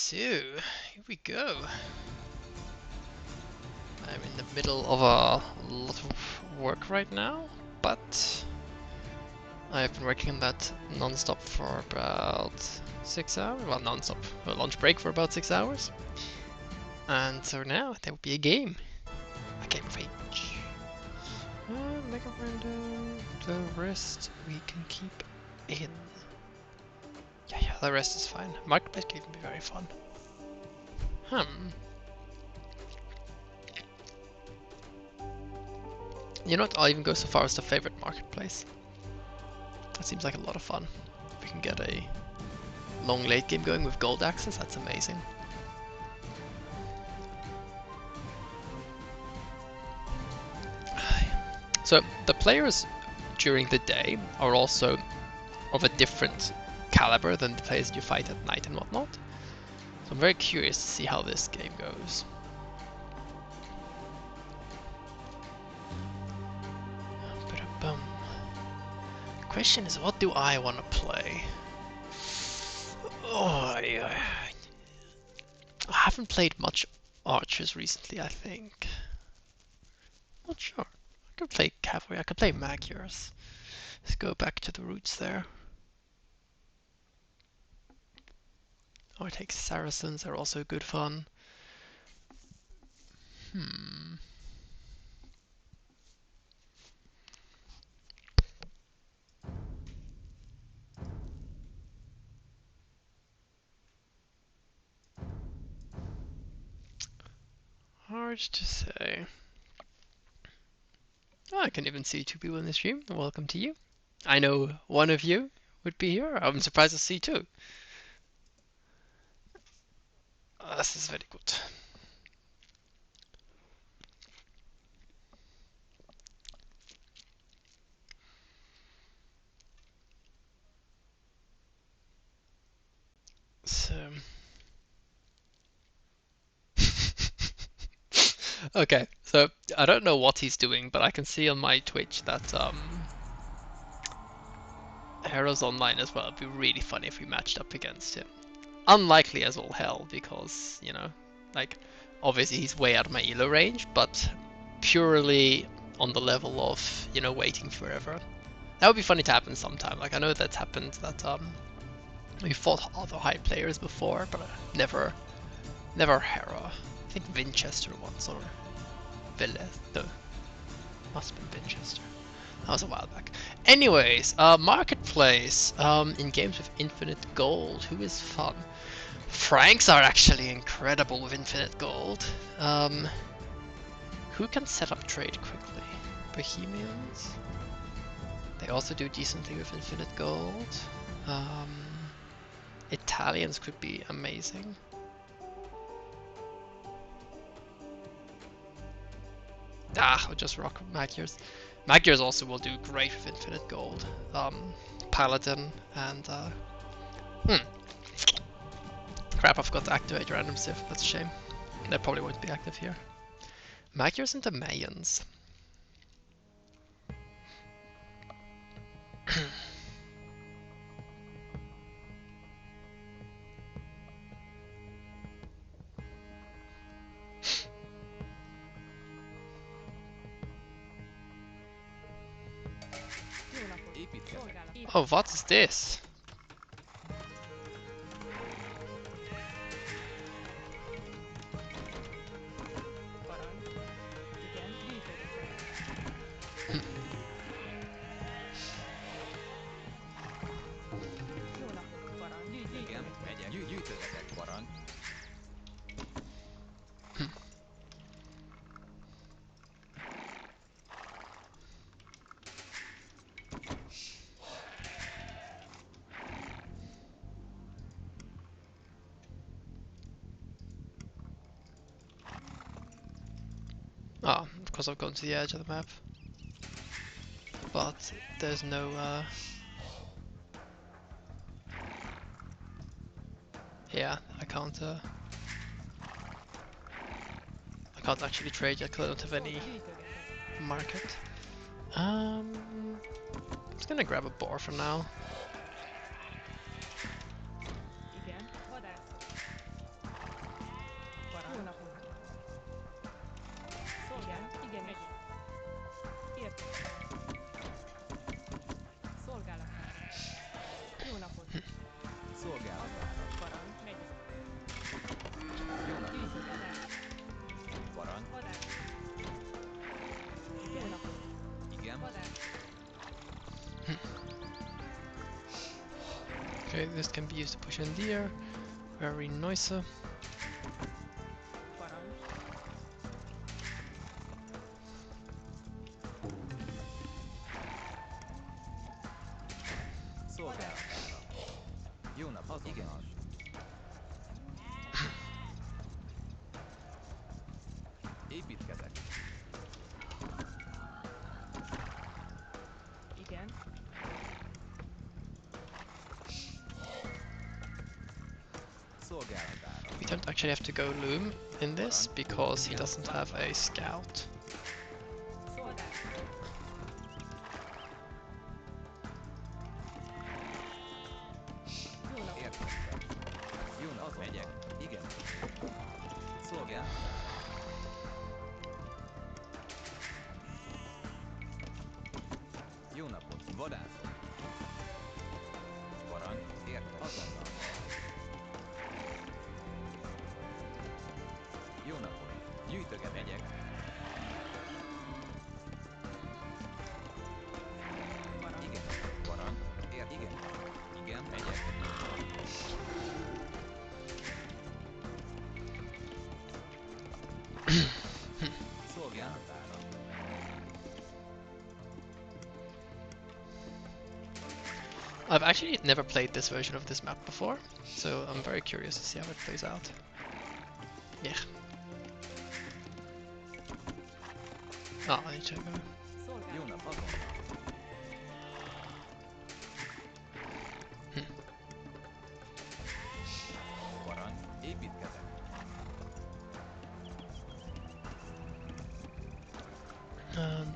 So, here we go. I'm in the middle of a lot of work right now, but I've been working on that non-stop for about 6 hours. Well, non-stop. A lunch break for about 6 hours. And so now there will be a game. A game of age. Mega random. The rest we can keep in. Yeah, the rest is fine. Marketplace can be very fun. You know what? I'll even go so far as the favorite marketplace. That seems like a lot of fun. If we can get a long late game going with gold access, that's amazing. So the players during the day are also of a different caliber than the players you fight at night and whatnot. So I'm very curious to see how this game goes. The question is, what do I want to play? Oh, yeah. I haven't played much archers recently, I think. Not sure. I could play cavalry, I could play Magyars. Let's go back to the roots there. Or take Saracens, they're also good fun. Hard to say. Oh, I can even see two people in the stream. Welcome to you. I know one of you would be here. I'm surprised to see two. This is very good. So... okay, so I don't know what he's doing, but I can see on my Twitch that Heroes Online as well. It'd be really funny if we matched up against him. Unlikely as all hell, because, you know, like, obviously he's way out of my elo range, but purely on the level of, you know, waiting forever. That would be funny to happen sometime. Like, I know that's happened, that we fought other high players before, but never Hera. I think Winchester once, or Velez. No, must have been Winchester. That was a while back. Anyways, marketplace. In games with infinite gold, who is fun? Franks are actually incredible with infinite gold. Who can set up trade quickly? Bohemians. They also do decently with infinite gold. Italians could be amazing. I'll just rock Magyars. Magyars also will do great with infinite gold. Paladin and crap, I forgot to activate random Civ. That's a shame. They probably won't be active here. Magyars and the Mayans. Oh, what is this? Oh, of course I've gone to the edge of the map. But there's no yeah, I can't actually trade yet because I don't have any market. I'm just gonna grab a boar for now. Okay, this can be used to push in the air. Very nice. Szolgálatára. Jó napot, igenis. Építkezek. Igen. Szolgálatára. We don't actually have to go Loom in this because he doesn't have a scout. Szolgálat. Jó napot. Értettem. Jó napot. Megyek. Igenis. Szolgálatára. Jó napot. Vadászok. Parancs. Értem. Azonnal. Jó napot. Gyűjtöget. Megyek. Parancs. Igen. Parancs. Igen. Igen. Megyek. Szolgálatára. I've actually never played this version of this map before, so I'm very curious to see how it plays out. Yeah. Oh, I need to go. Jó Szolgálat. nap. Azonnal. Parancs. Építkezek.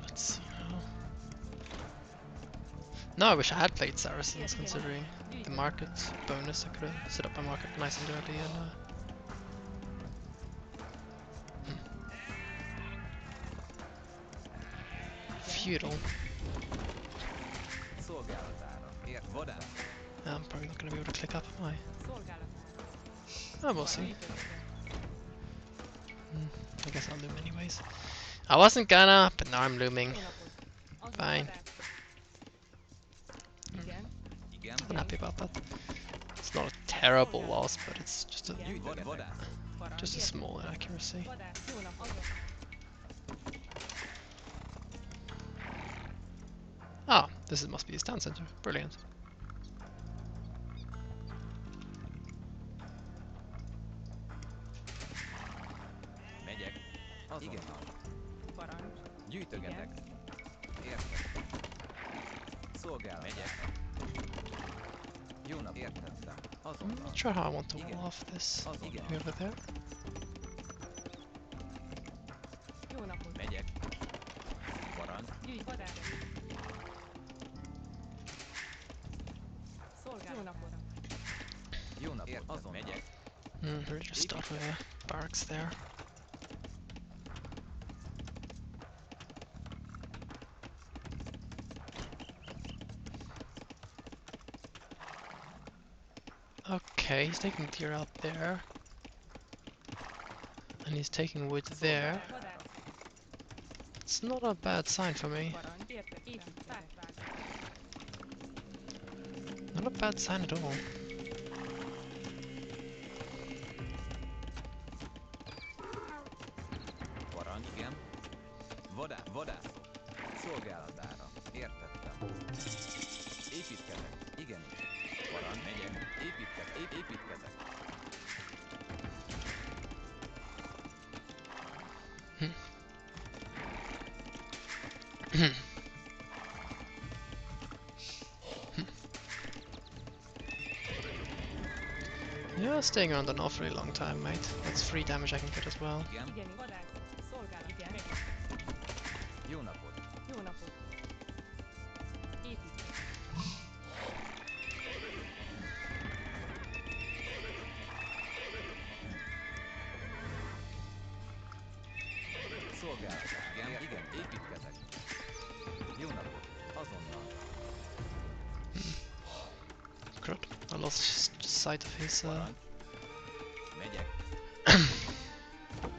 Let's see now. No, I wish I had played Saracens, considering the market bonus. I could have set up my market nice and early and feudal. Szolgálatára. Vadász. I'm probably not going to be able to click up, am I? Szolgálatára. Oh, we'll see. Gyűjtögetek. I guess I'll loom anyways. I wasn't gonna, but now I'm looming. Jó napot. Azon Fine. vadász. Igen. Igen. I'm happy about that. It's not a terrible loss, but it's just a Gyűjtögetek. Vadászok. Parancs. just a small inaccuracy. Vadász. Jó nap. Azon. Ah, this must be his town center. Brilliant. Megyek. Igen. Parancs. Gyűjtögetek. Értem. Szolgálat. Megyek. Jó nap. Értettem. I'm Azonnal. not sure how I want to Igen. wall off this Igen. over there. Jó napot. Megyek. Parancs. Gyűjt. Vadász. Szolgálat. Jó napot. Jó nap. Azonnal. Megyek. We'll just start with a barracks there. Okay, he's taking deer out there. And he's taking wood there. Vadász. It's not a bad sign for me. Parancs. Értek. Építkezek. Not a bad sign at all. Parancs. Igen. Vadászok. Szolgálatára. Értettem. Építkezek. Igen. Parancs. Megyek. Építkezek. You're staying around an awfully long time, mate. That's free damage I can get as well. Igen. Igen. Vadász. Szolgálat. Igen. Jó napot. Jó napot. Építkezek. Szolgálatát. Igen. Építkezek. Jó napot. Azonnal. Crud. I lost sight Parancs. Megyek.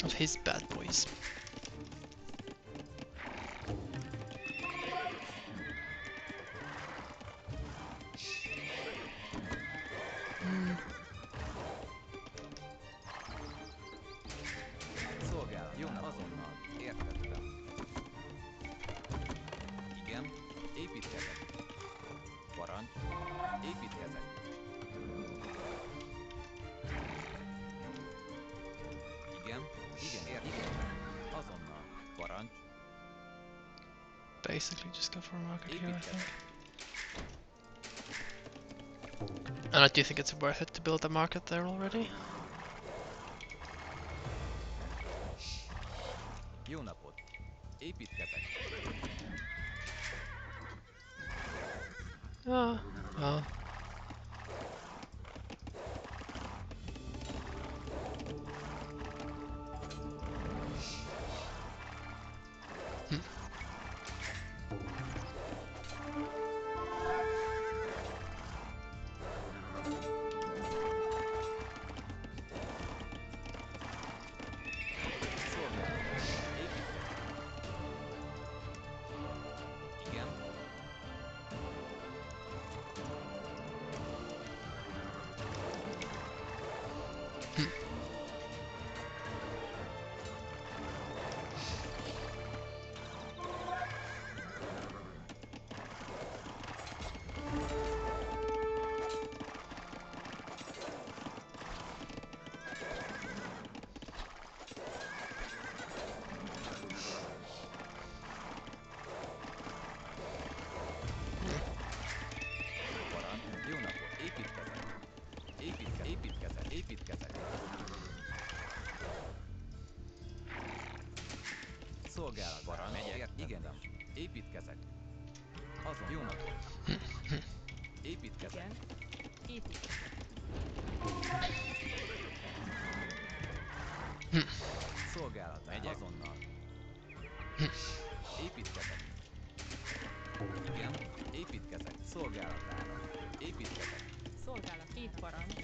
of his bad boys. basically just go for a market here, I think. And I do think it's worth it to build a market there already. Jó napot! Építkezek! Ah, well. Jó napot! Építkezek! Építkezek! Szolgálat. Parancs. Megyek. Igen. Építkezek. Azon. Jó napot! Építkezek. Igen. Építkezek. Szolgálat. Megyek. Azonnal. Építkezek. Igen. Építkezek. Szolgálatára. Építkezek. Szolgálat. Két parancs.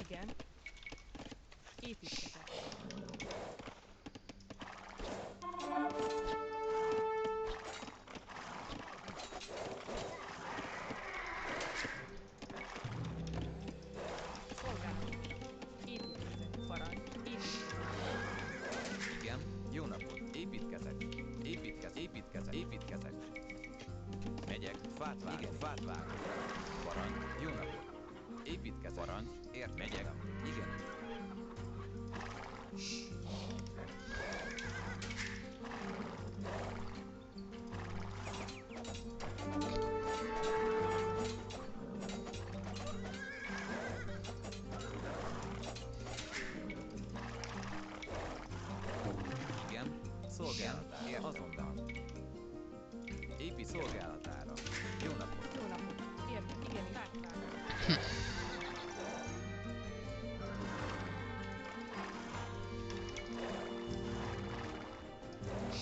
Igen. Építkezek. Szolgálat. Építkezek. Parancs. Építkezek. Igen. Jó napot! Építkezek. Építkezek. Megyek. Fát vágok. Igen. Fát vágok. Parancs. Jó napot! Építkezek. Parancs. Megyek. Igen. Igen. Szolgálatára. Azonnal. Épít szolgálatára. Jó napot! Jó napot. Értek. Igen. Vártál.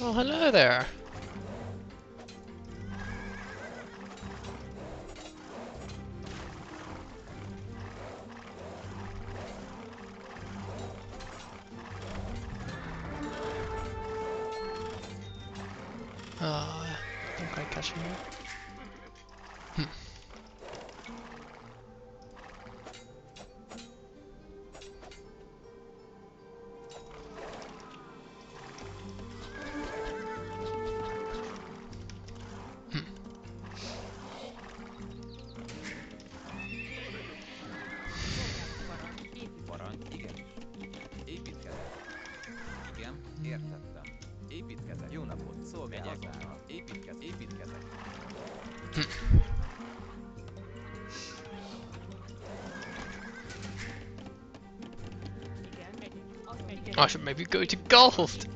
Oh, hello there! Don't quite catch him here. Szolgálat. Parancs. Építkezek. Parancs. Igenis. Építkezek. Igen. Értettem. Építkezek. Jó napot! Szolgálatára. Építkezek. Igen. Megyek. Az megyek. I should maybe go to gold!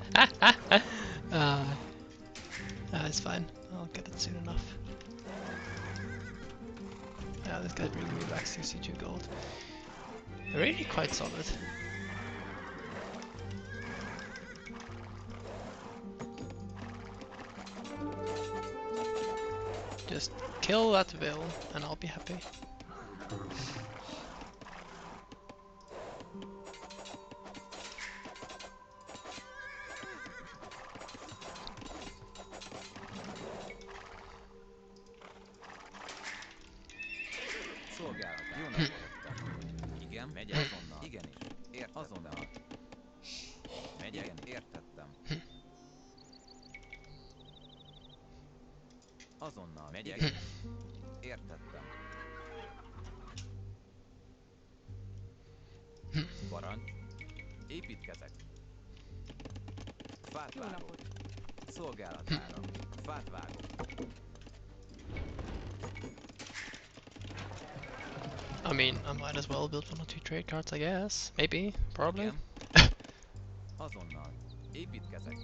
It's fine. I'll get it soon enough. Yeah, this guy's bringing me back 62 gold. Really quite solid. Just kill that villain and I'll be happy. Igen, megyek azonnal. Igenis. Értettem. Azonnal. Megyek. Igen, értettem. Azonnal. Megyek. Igenis. Értettem. Parancs. Építkezek. Fát Jó vágok. napot! Szolgálatára. Fát vágok. I mean, I might as well build 1 or 2 trade cards, I guess. Maybe, probably. Igen. Azonnal. Építkezek.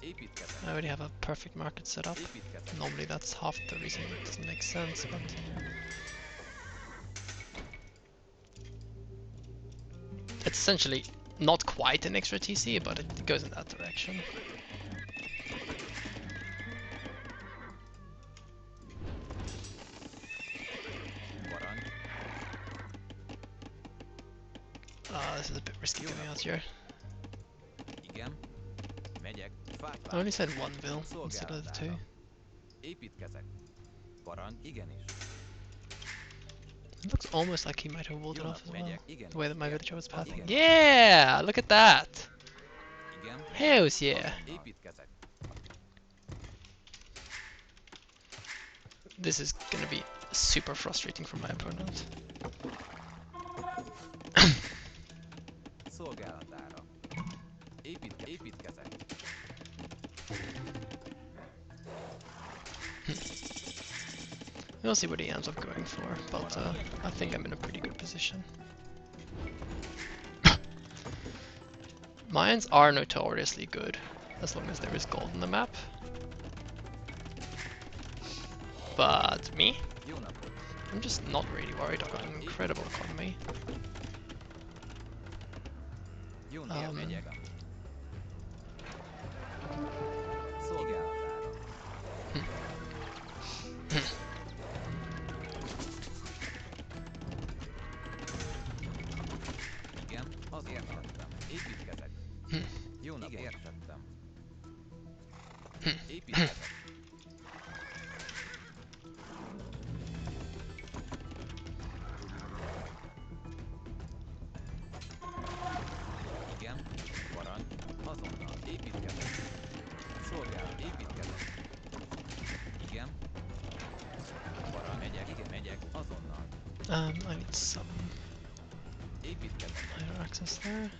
Építkezek. I already have a perfect market set up. Építkezek. Normally that's half the reason it doesn't make sense, but... It's essentially not quite an extra TC, but it goes in that direction. Parancs. This is a bit risky going out here. Igen. Megyek. Fát I vágok. only said 1 bill instead of the 2. Építkezek. Parancs. Igenis. It looks almost like he might have walled it off as well. Megyek. Igenis. The way that my Értem. villager was pathing. Igenis. Yeah! Look at that! Igen. Hells yeah! Építkezek. This is gonna be super frustrating for my opponent. Szolgálatára. Építkezek. We'll see what he ends up going for, but I think I'm in a pretty good position. Mines are notoriously good, as long as there is gold in the map. But me? Jó napot. I'm just not really worried. I've got an incredible economy. Jó napot. Megyek. Szolgálatára. Igen, az értettem. Építkezek. Jó napot. Igen, értettem. Építkezek. Igen, parancs, azonnal. Építkezek. Szolgálat, építkezek. Igen. Parancs, megyek, igen, megyek, azonnal. I need some Építkezek. higher access there.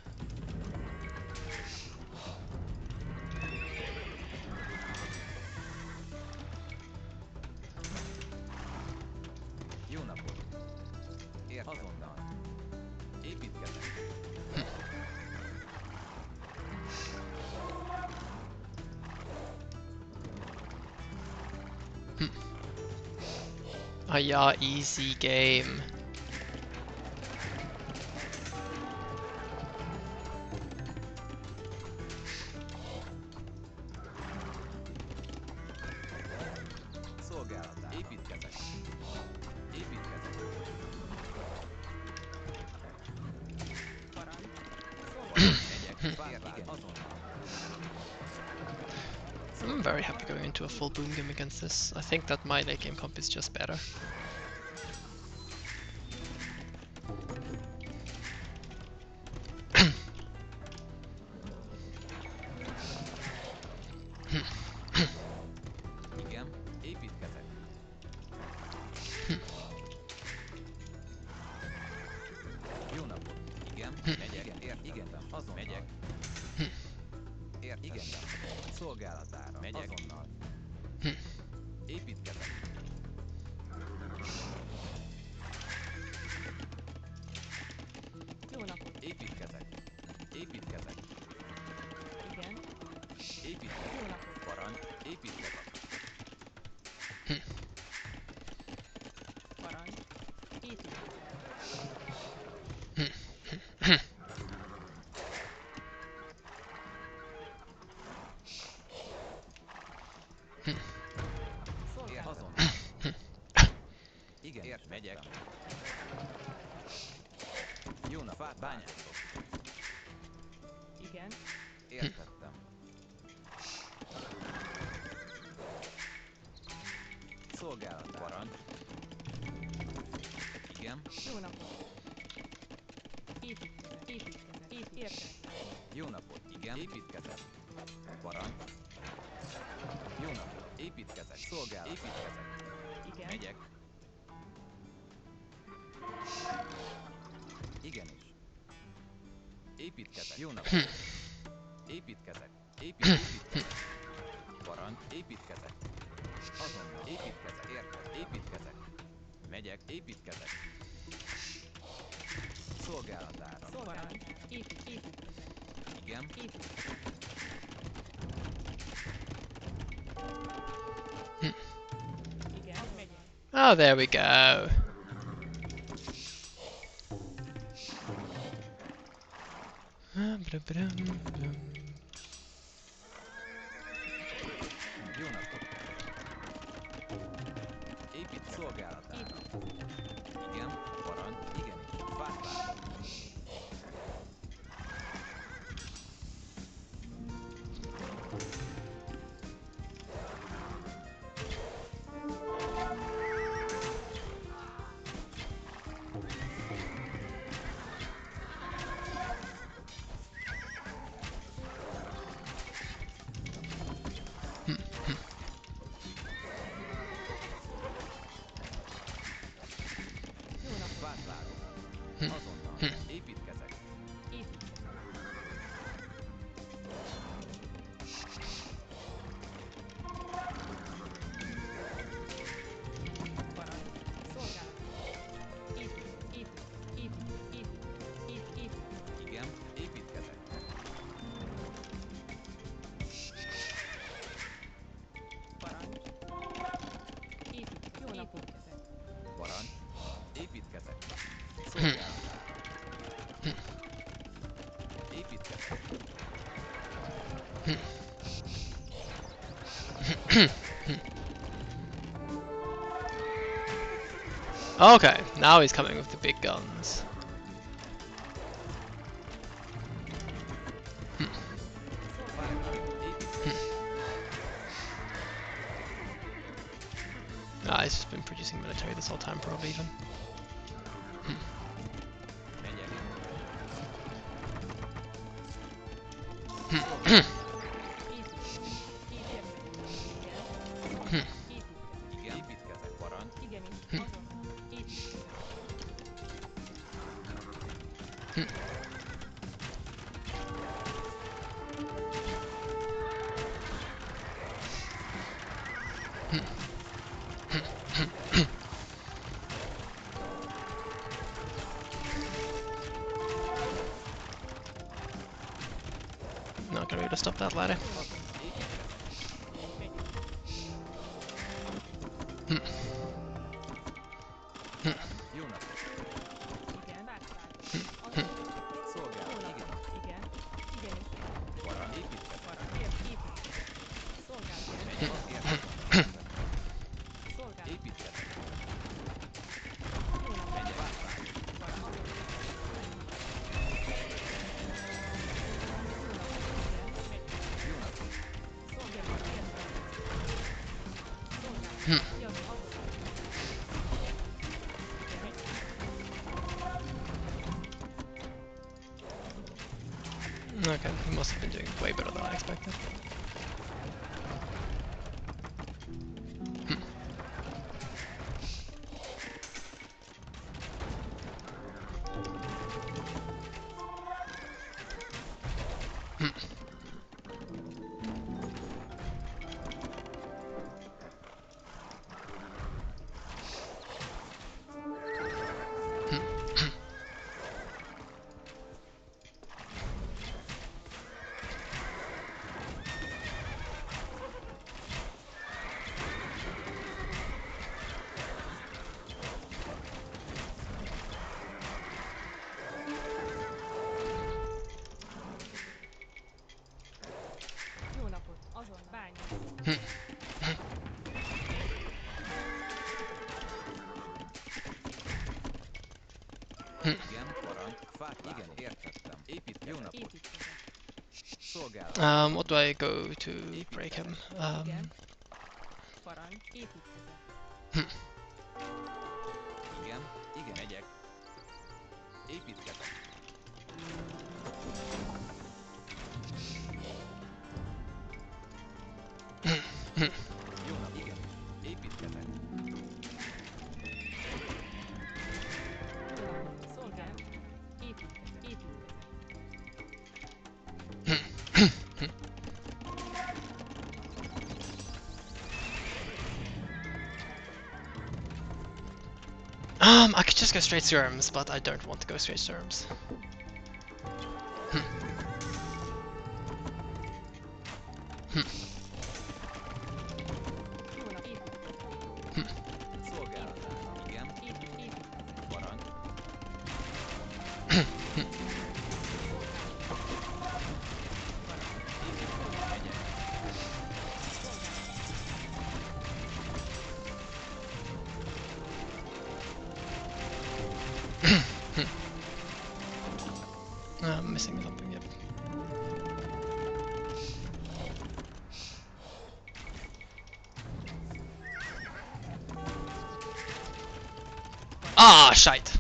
Jó napot. Azonnal. Építkezek. Yeah, easy game. Szolgálatát. Építkezek. Építkezek. Parancs! Parancs, megyek. Igen, azonnal. I'm very happy going into a full boom game against this. I think that my late game comp is just better. Igen, építkezek. Jó napot. Igen, megyek. Igen, azonnal. Megyek. Igen, szolgálatára. Megyek. Azonnal. Építkezek. Jó napot! Építkezek. Építkezek. Igen. Építkezek. Jó napot! Parancs, építkezek. Parancs! Épít! Szolgálat! Azonnal. Igen, megyek. Jó napot, bányászok. Igen. Értettem. Szolgálat. Parancs. Igen. Jó napot! Értek. Jó napot, igen. Építkezek. Parancs. Jó napot, építkezek. Szolgálat. Építkezek. Igen. Megyek. Igenis. Építkezek. Jó napot. Építkezek. Építkezek. Parancs. Építkezek. Azonnal. Építkezek. Érted. Építkezek. Megyek. Építkezek. Szolgálatára. Parancs. Építkezek. Igen. Igen. Megyek. Oh, there we go. Jó napot. Épít szolgálatára. Igen. Parancs. Igenis. Fát vágok. Jó napot. Fát vágok. Azonnal. Építkezek. Parancs. Szolgálat. Igen. Építkezek. Parancs. Jó napot. Parancs. Építkezek. Szolgálatára. Építkezek. Okay, now he's coming with the big guns. Fát vágok. Építkezek. Ah, he's just been producing military this whole time, probably even. Megyek. Igen. Építkezek. Parancs. Not gonna be able to stop that ladder. Jó napot. Szolgálat. Igen. Parancs. Építkezek. Megyek. Építkezek. Megyek. Fát vágok. Jó napot. Okay, he must have been doing way better than I expected. Jó napot. Azon bánya. Igen. Parancs. Fát vágok. Igen, értettem. Jó napot. Szolgálat. What do I go to break him? Parancs. Igen. Igen. Megyek. Építkezek. could just go straight to Erms, but I don't want to go straight to Erms. Jó nap, építkezet. Szolgálatára. Igen. Építkezet. Parancs. Megyek. I'm missing something, yep. Ah, shite!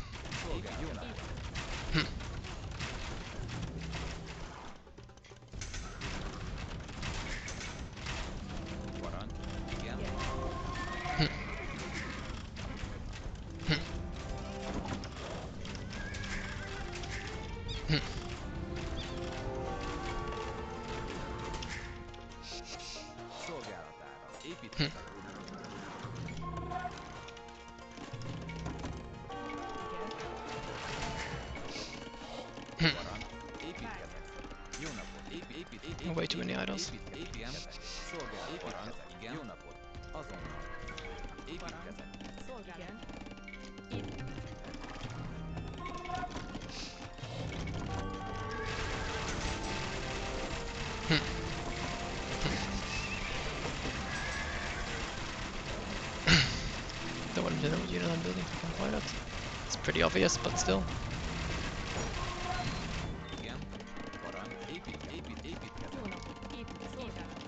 Szolgálatára. Parancs. Igen. Szolgálatára. Építkezet. Igen. Parancs. Építkezet. Jó napot. Way too many idols. Építkezet. Szolgálat. Parancs. Igen. Jó napot. Azonnal. Építkezet. Szolgálat. Igen. Don't want him to know what unit I'm building to comply that. It's pretty obvious, but still. Igen. Parancs. Építkezet. Jó napot, szolgálat.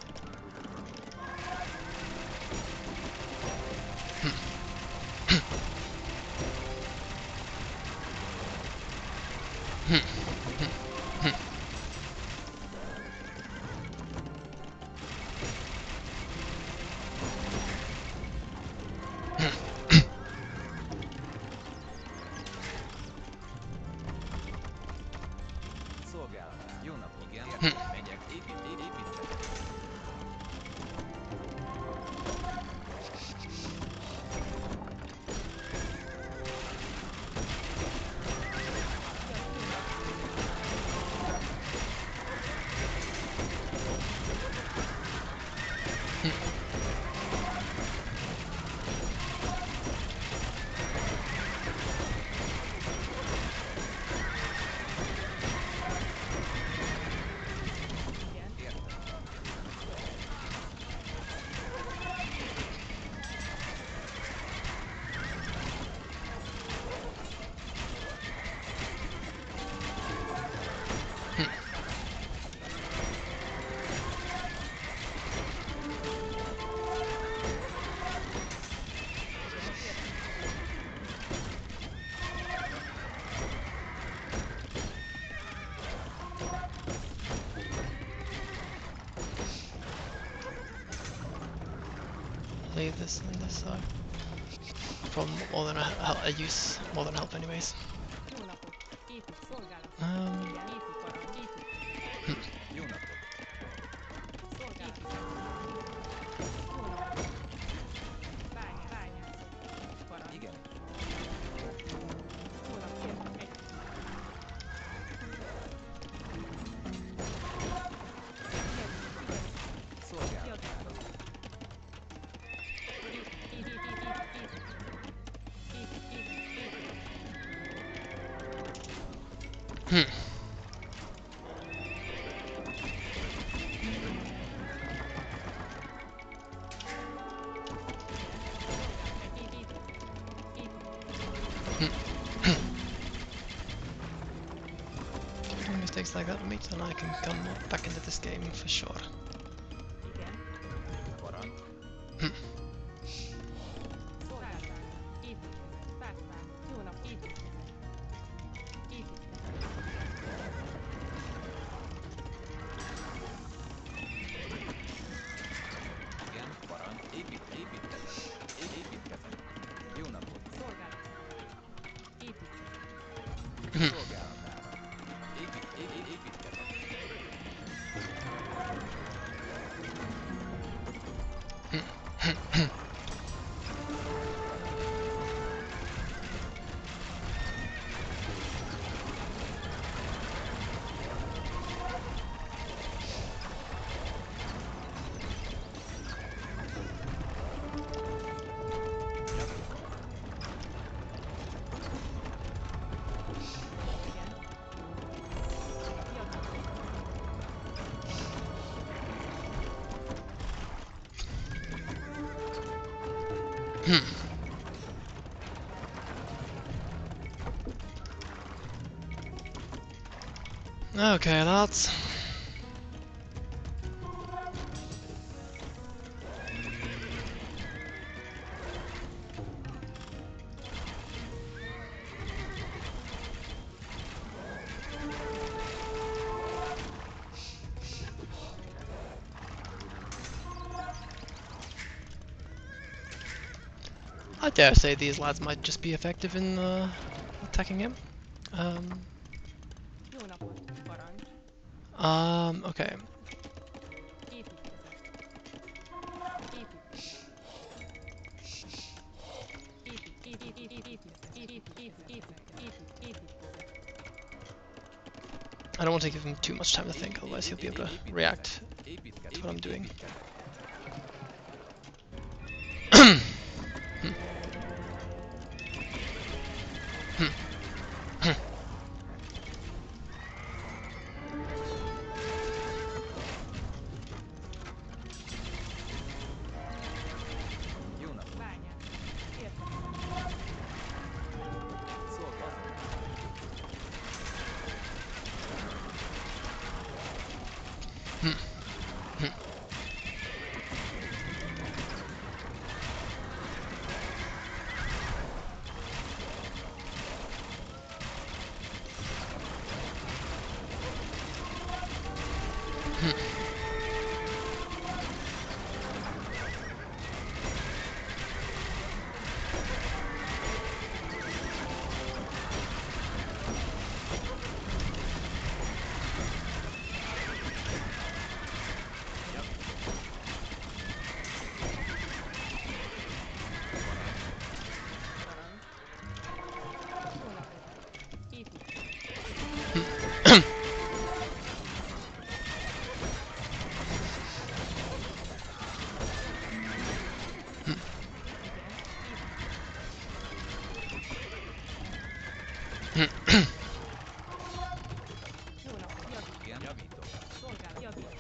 Szolgálatára. Jó napot. Igen. Megyek. Építkezet. Igen. Értem. Leave this on this side. Probably more than I use more than help anyways. Jó napot, szolgálat. Um, Igen. Parancs. Jó napot. Szolgálat. Jó napot. Bányászok. Parancs. Igen. Jó napot, egy. Szolgálatára. hmm. Doing mistakes like that with me, then I can come back into this game for sure. Igen. Parancs. Szolgáltál. Építkezet. Pásztán. Jó nap. Építkezet. Igen. Parancs. Építkezet. Építkezet. Jó napot. Szolgálat. Építkezet. Szolgálatára. Építkezet. Okay, that's... I dare say these lads might just be effective in attacking him. Jó napot, parancs. Okay. Építkezet. Építkezet. Építkezet. I don't want to give him too much time to think, otherwise he'll be able to react Építkezet. to what I'm doing. Jó napot. Bányász. Értem. Szolgálat. Parancs. Jó napot. Építkezet. Igen. Jó napot. Javít. Igen. Javítok. Szolgálat. Javító.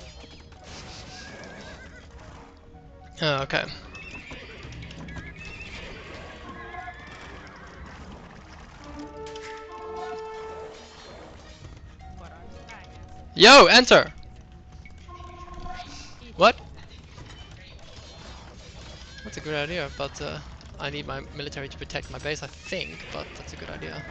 Okay. Parancs. Bányász. Yo, enter! What? That's a good idea, but I need my military to protect my base, I think, but that's a good idea.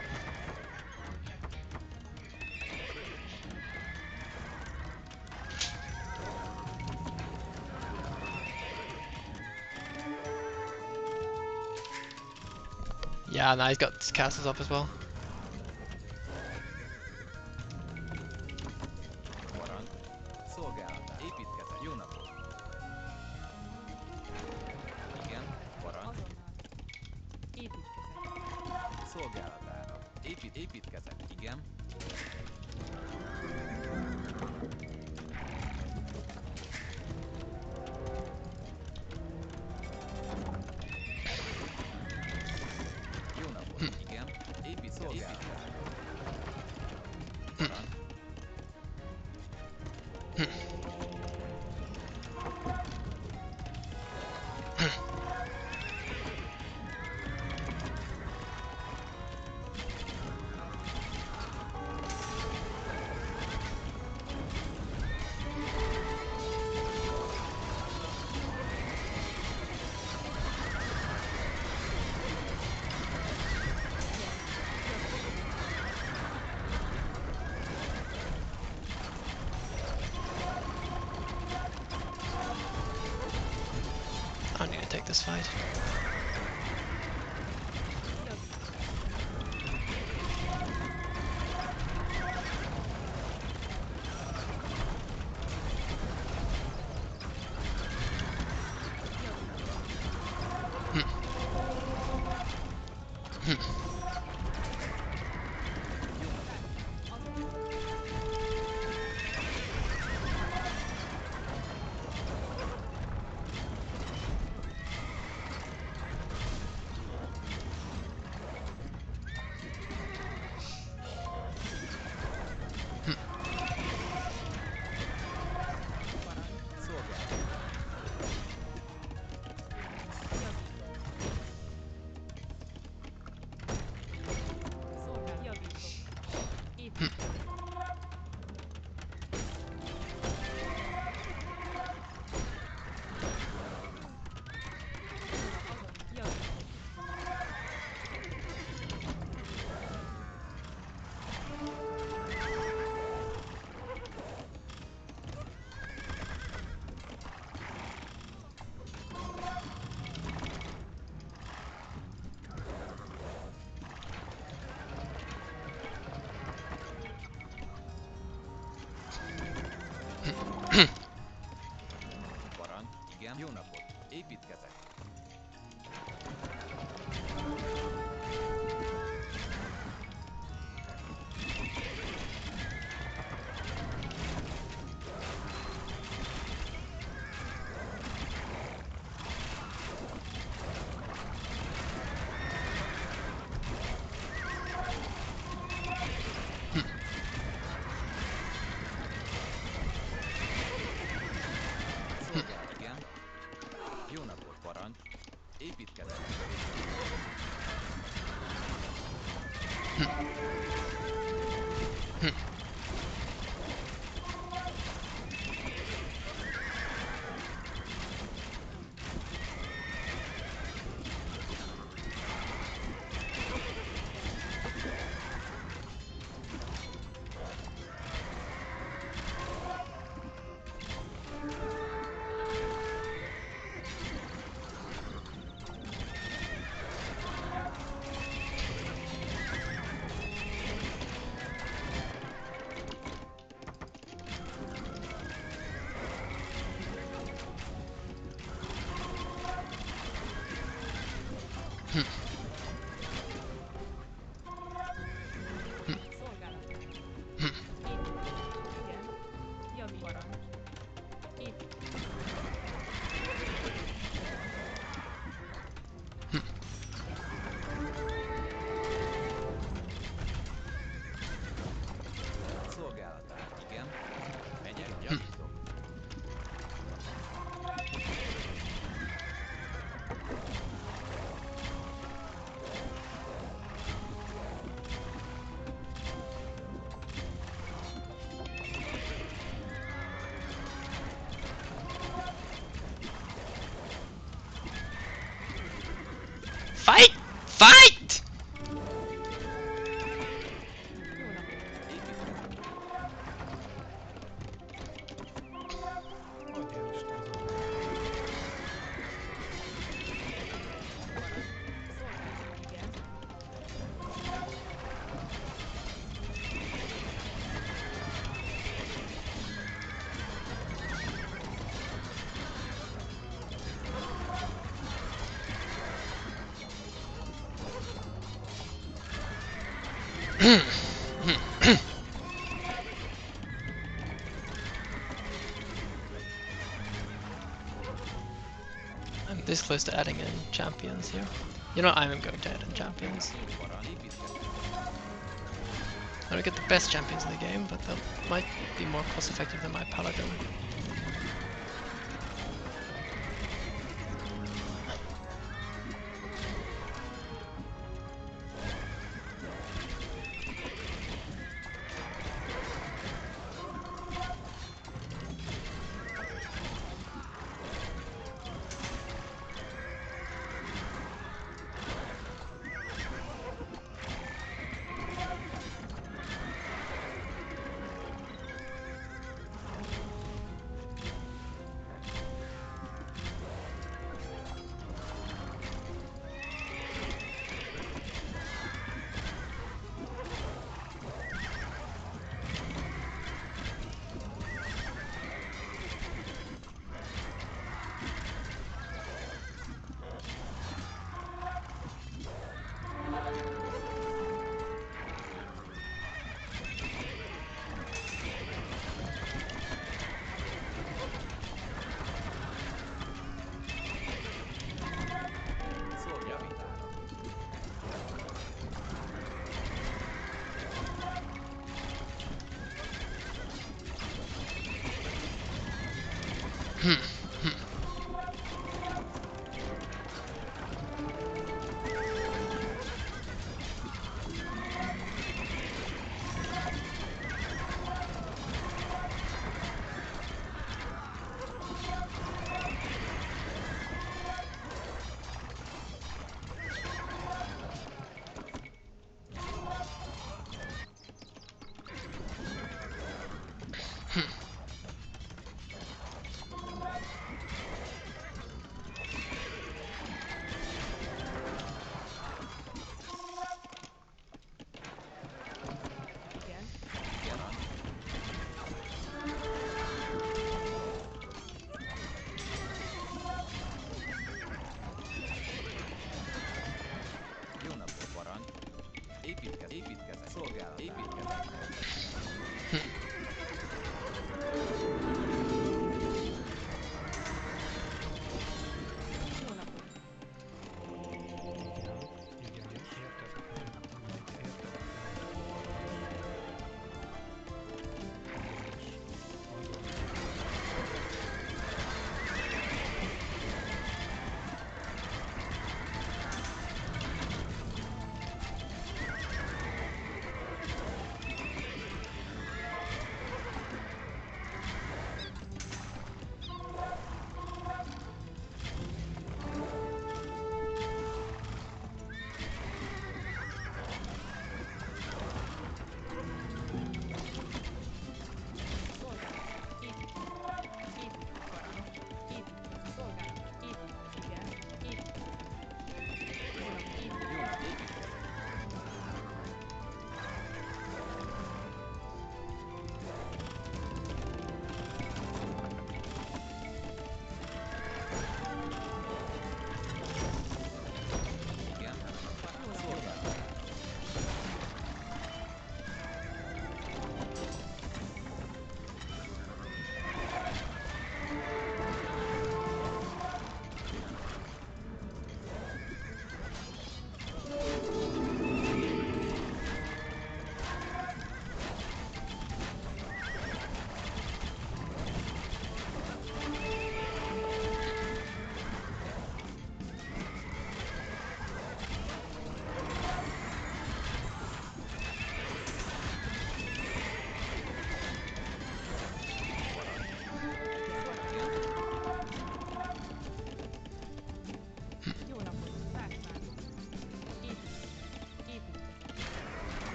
Yeah, now he's got castles up as well. Parancs. Szolgálatá. Építkezet. Jó napot. Igen. Parancs. Azonnal. Építkezet. Szolgálatára. Építkezet. Igen. Jó napot. Igen. Szolgálatára. Parancs. I need to take this fight. Szolgálat. Itt. Igen. Javít. Parancs. Itt. Szolgálatát, igen. Megyek, javítok. Fight! Fight! Jó napot. Építkezek. Hogy ilyen Isten az a... Parancs. Szolgálat. Igen. I'm this close to adding in champions here. You know, I'm going to add in champions. Parancs, építkezek. I don't get the best champions in the game, but that might be more cost effective than my paladin.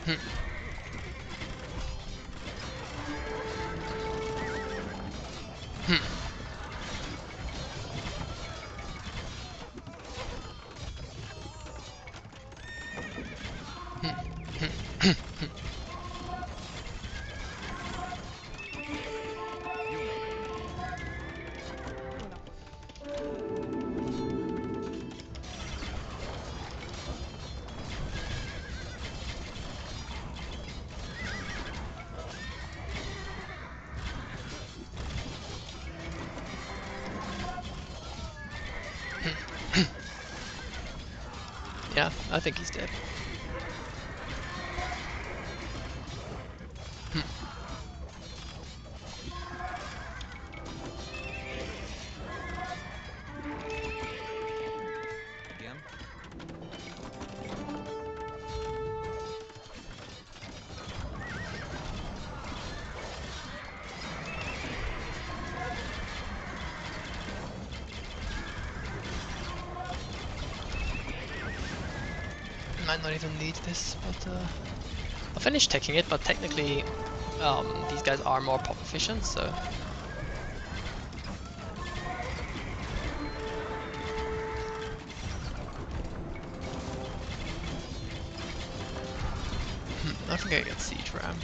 Jó napot! Yeah, I think he's dead. Igen. Might not even need this, but I finished taking it, but technically these guys are more pop efficient, so I think I get siege ram.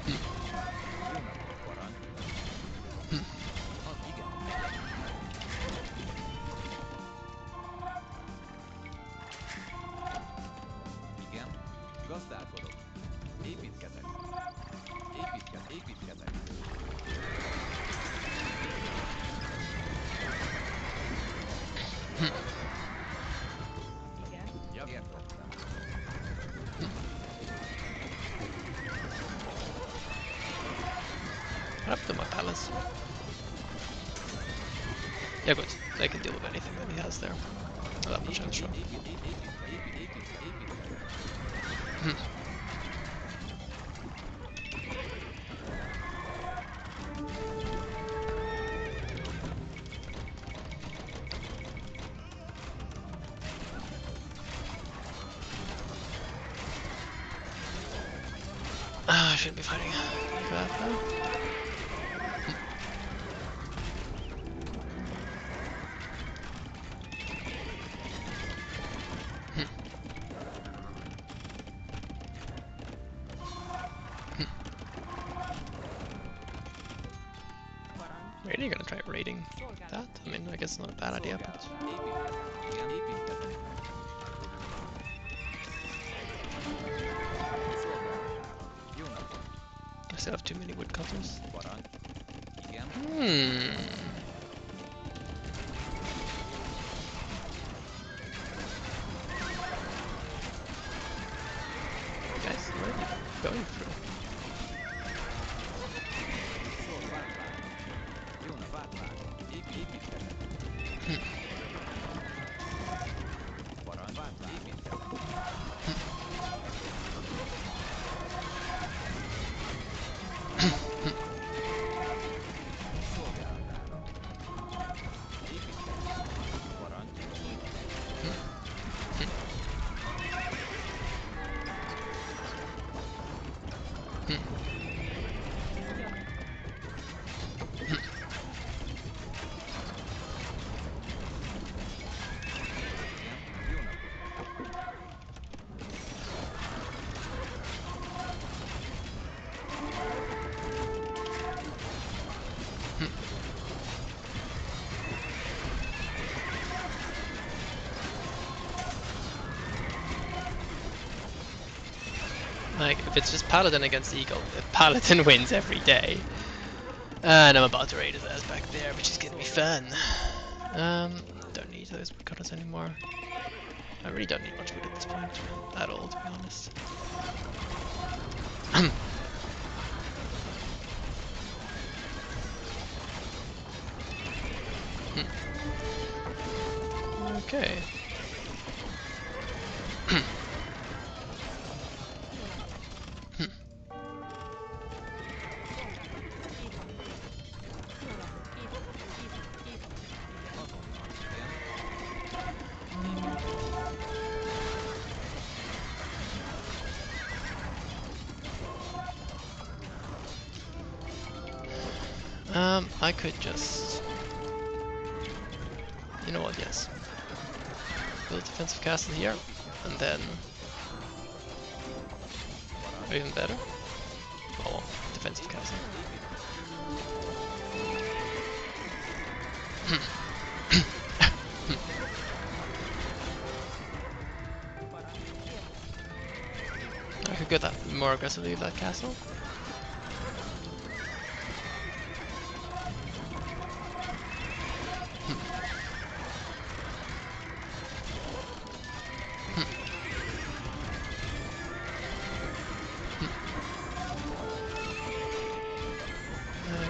Jó napot, parancs. Az igen, megyek. Igen. Gazdálkodok. Építkezek. Építkezek. Igen. Értettem. What happened to my palace? Yeah, good. They can deal with anything that he has there. Oh, that much extra. I shouldn't be fighting that though. Parancs. Really gonna try raiding Szolgálat. that? I mean, I guess not a bad idea, but Építkezek. Igen, építkezek. Szolgálatára. Jó napot, I still have too many woodcutters. parancs. Igen. Guys, where are you going through? Jó napot, építkezek. Parancs. Építkezek. Szolgálatára. Építkezek. Parancs. Jó napot. Like, if it's just Paladin against Eagle, the Paladin wins every day. And I'm about to raid his ass back there, which is gonna be fun. Don't need those woodcutters anymore. I really don't need much wood at this point. At all, to be honest. Okay. Jó napot! Építkezek. Azonnal. Igen. Építkezek. I could just... You know what, yes. Build defensive castle here, and then... Or even better. Oh, defensive castle. I could get that more aggressively with that castle.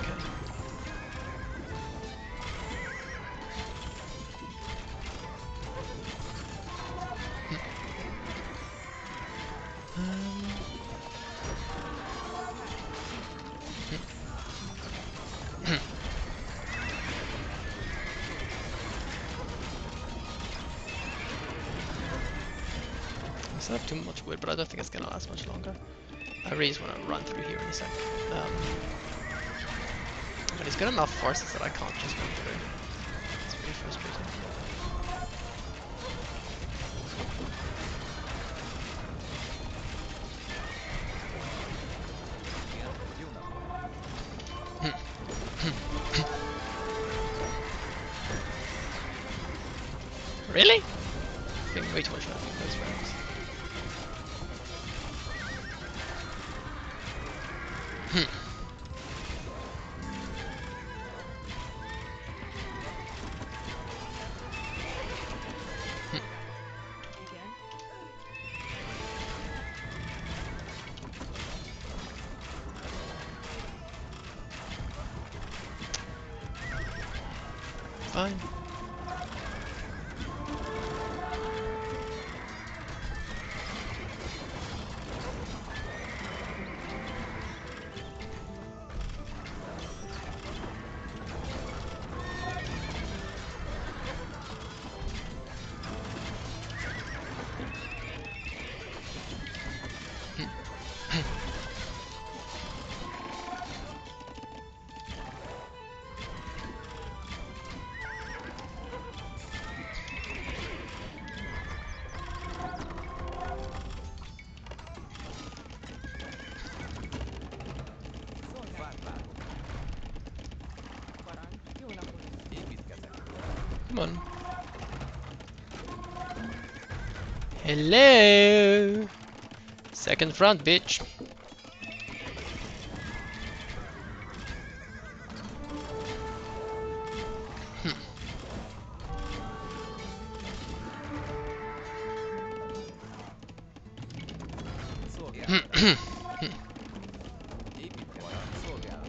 Okay. I still have too much wood, but I don't think it's gonna last much longer. I really just want to run through here in a sec. But he's got enough forces that I can't just run through. It's really frustrating. Really? Getting way too much traffic those rounds. Igen. Fine. Fát vágok. Parancs. Jó napot. Építkezek. Come on. Hello! Second front, bitch. Szolgálatára. Építkezek. Szolgálatára.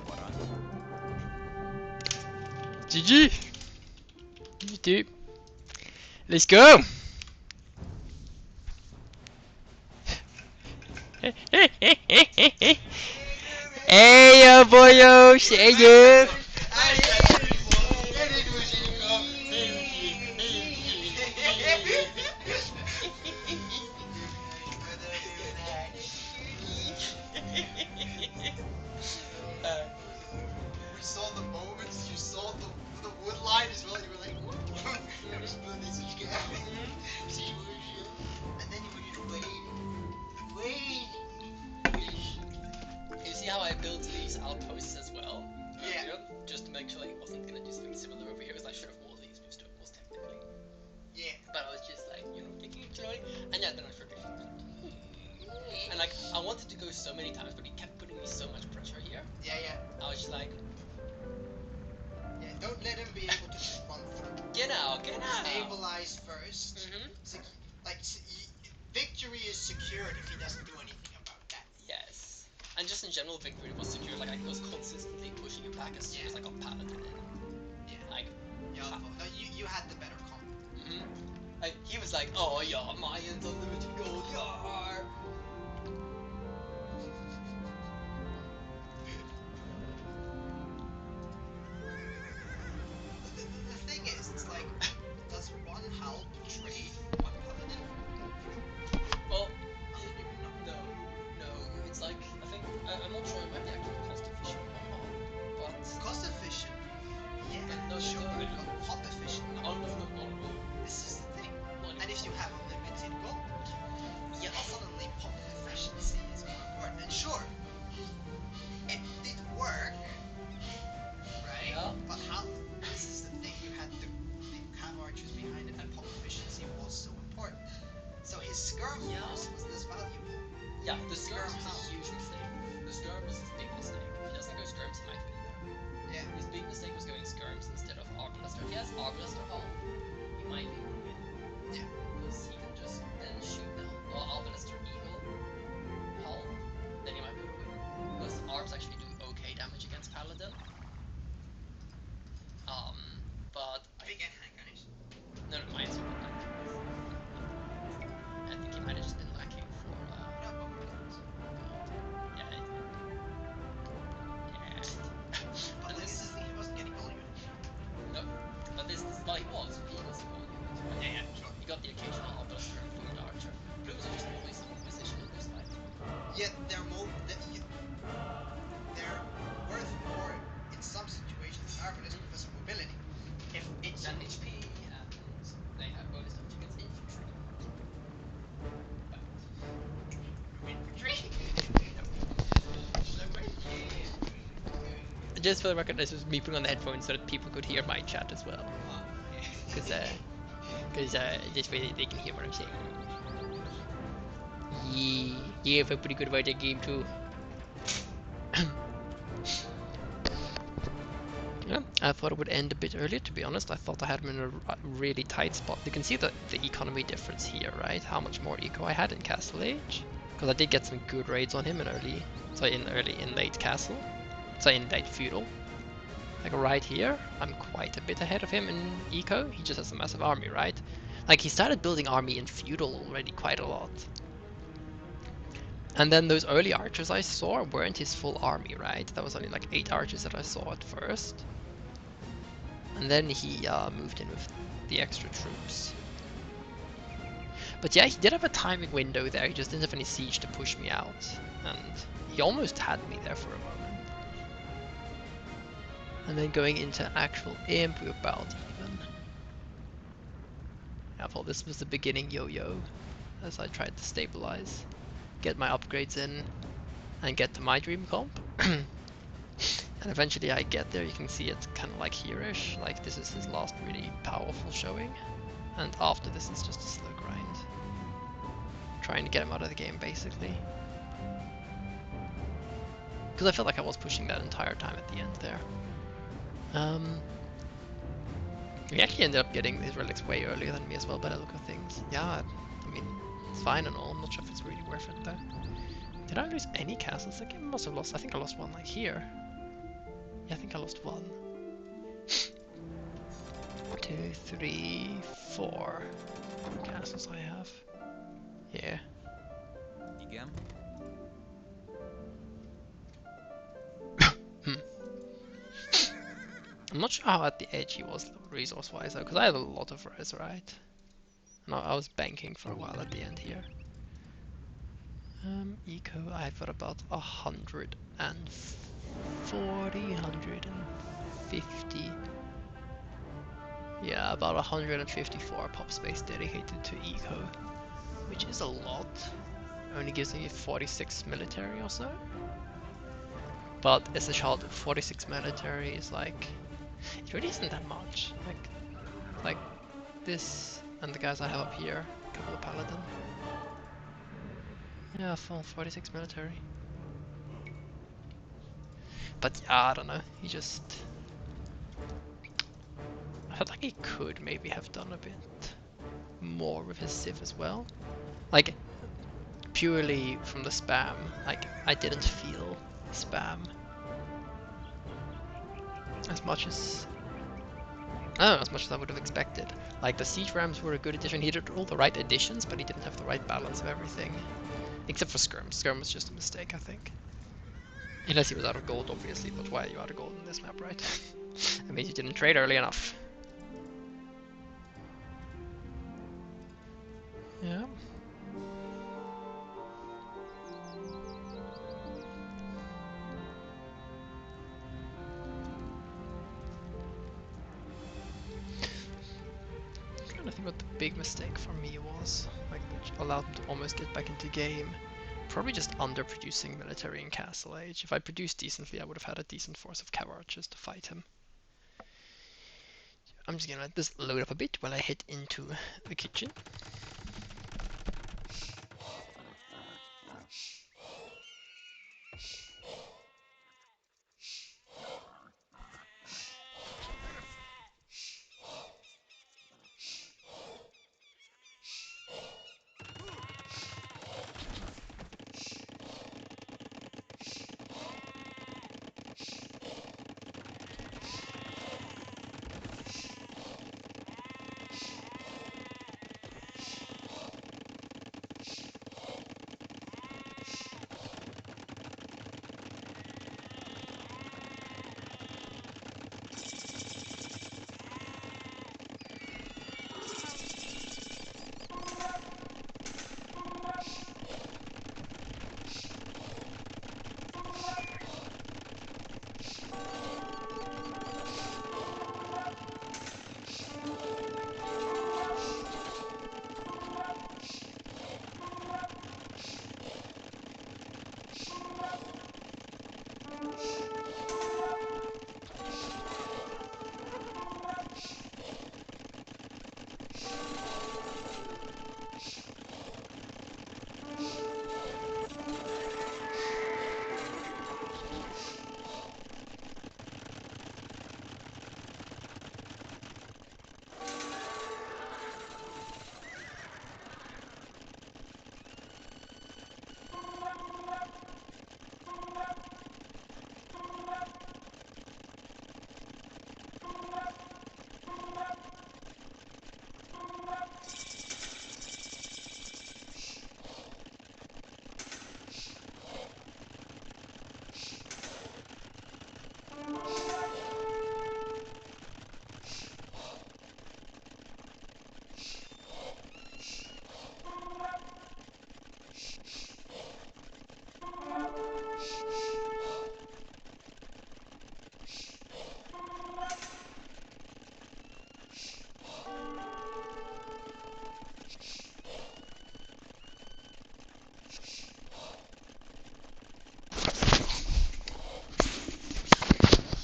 Parancs. GG! You too. Let's go! Hey yo boyos! Hey yo! We saw the moments, you saw the wood line as well, you were like, what? You know, just building such gap. See, you were just, and then you were just waiting. You see how I built these outposts as well? Yeah. earlier, just to make sure he wasn't gonna do something similar over here, as I should have walled these most technically. Yeah. But I was just like, you know, taking it slowly, and yeah, then I started. And like, I wanted to go so many times, but he kept putting me so much pressure here. Yeah, yeah. I was just like, Yeah, don't let him be able to just run through. get out. Stabilize first. Mm-hmm. Victory is secured if he doesn't do anything about that. Yes. And just in general, victory was secure. Like, I was consistently pushing him back as soon as I got Paladin in. Yeah. Like, Yeah, no, you had the better comp. mm-hmm. Like, he was like, oh yeah, Mayans unlimited gold, yar! The thing is, it's like, does one help trade one paladin? Well, I don't even know. no. It's like, I think, I'm not sure, it might be actually cost efficient or not. arms actually do okay damage against Paladin. But Big and handgunners. no, mine is super bad. I think he might have just been lacking for What up, Overlords? yeah. But And like, this this is the thing, he wasn't getting gold units. no, but this well he was the gold unit, right? Yeah, yeah, sure. He got the occasional operator and fluid archer. Plumes are just always in position in this fight. Yet they're they're worth more in some situations than Arbalest because of mobility. If it's And HP, and they have bonus damage against infantry. But infantry. just for the record, this was me putting on the headphones so that people could hear my chat as well. Because this way they can hear what I'm saying. Yeah, I feel pretty good about that game too. Yeah, I thought it would end a bit earlier, to be honest. I thought I had him in a really tight spot. You can see the economy difference here, right? How much more eco I had in Castle Age. Because I did get some good raids on him in late Castle. So in late Feudal. Like right here, I'm quite a bit ahead of him in eco. He just has a massive army, right? Like he started building army in Feudal already quite a lot. And then those early archers I saw weren't his full army, right? That was only like 8 archers that I saw at first. And then he moved in with the extra troops. But yeah, he did have a timing window there. He just didn't have any siege to push me out. And he almost had me there for a moment. And then going into actual imp, we were about even. I thought this was the beginning yo-yo as I tried to stabilize, get my upgrades in, and get to my dream comp. And eventually I get there. You can see it's kind of like here-ish, like this is his last really powerful showing. And after this it's just a slow grind. Trying to get him out of the game basically. Because I felt like I was pushing that entire time at the end there. He actually ended up getting his relics way earlier than me as well by the look of things. Yeah, I mean, it's fine and all. I'm not sure if it's really worth it though. Did I lose any castles? I must have lost. I think I lost one like here. Yeah, I think I lost one. 2, 3, 4 castles I have. Yeah. Igen. I'm not sure how at the edge he was resource-wise though, because I had a lot of res, right? And I was banking for a while at the end here. Eco, I've got about 140, 150. Yeah, about 154 pop space dedicated to eco, which is a lot. Only gives me 46 military or so. But as a child, 46 military is like, it really isn't that much. Like this and the guys I have up here, a couple of paladin. Yeah, full 46 military. But yeah, I don't know. He just, I felt like he could maybe have done a bit more with his Civ as well. Like, purely from the spam, like, I didn't feel spam as much as, I don't know, as much as I would have expected. Like, the siege rams were a good addition. He did all the right additions, but he didn't have the right balance of everything. Except for Skirm. Skirm was just a mistake, I think. Unless he was out of gold, obviously, but why are you out of gold in this map, right? That means you didn't trade early enough. Yeah. I'm trying to think what the big mistake for me was, like which allowed him to almost get back into game. Probably just underproducing military in Castle Age. If I produced decently, I would have had a decent force of cav archers to fight him. I'm just gonna let this load up a bit while I head into the kitchen.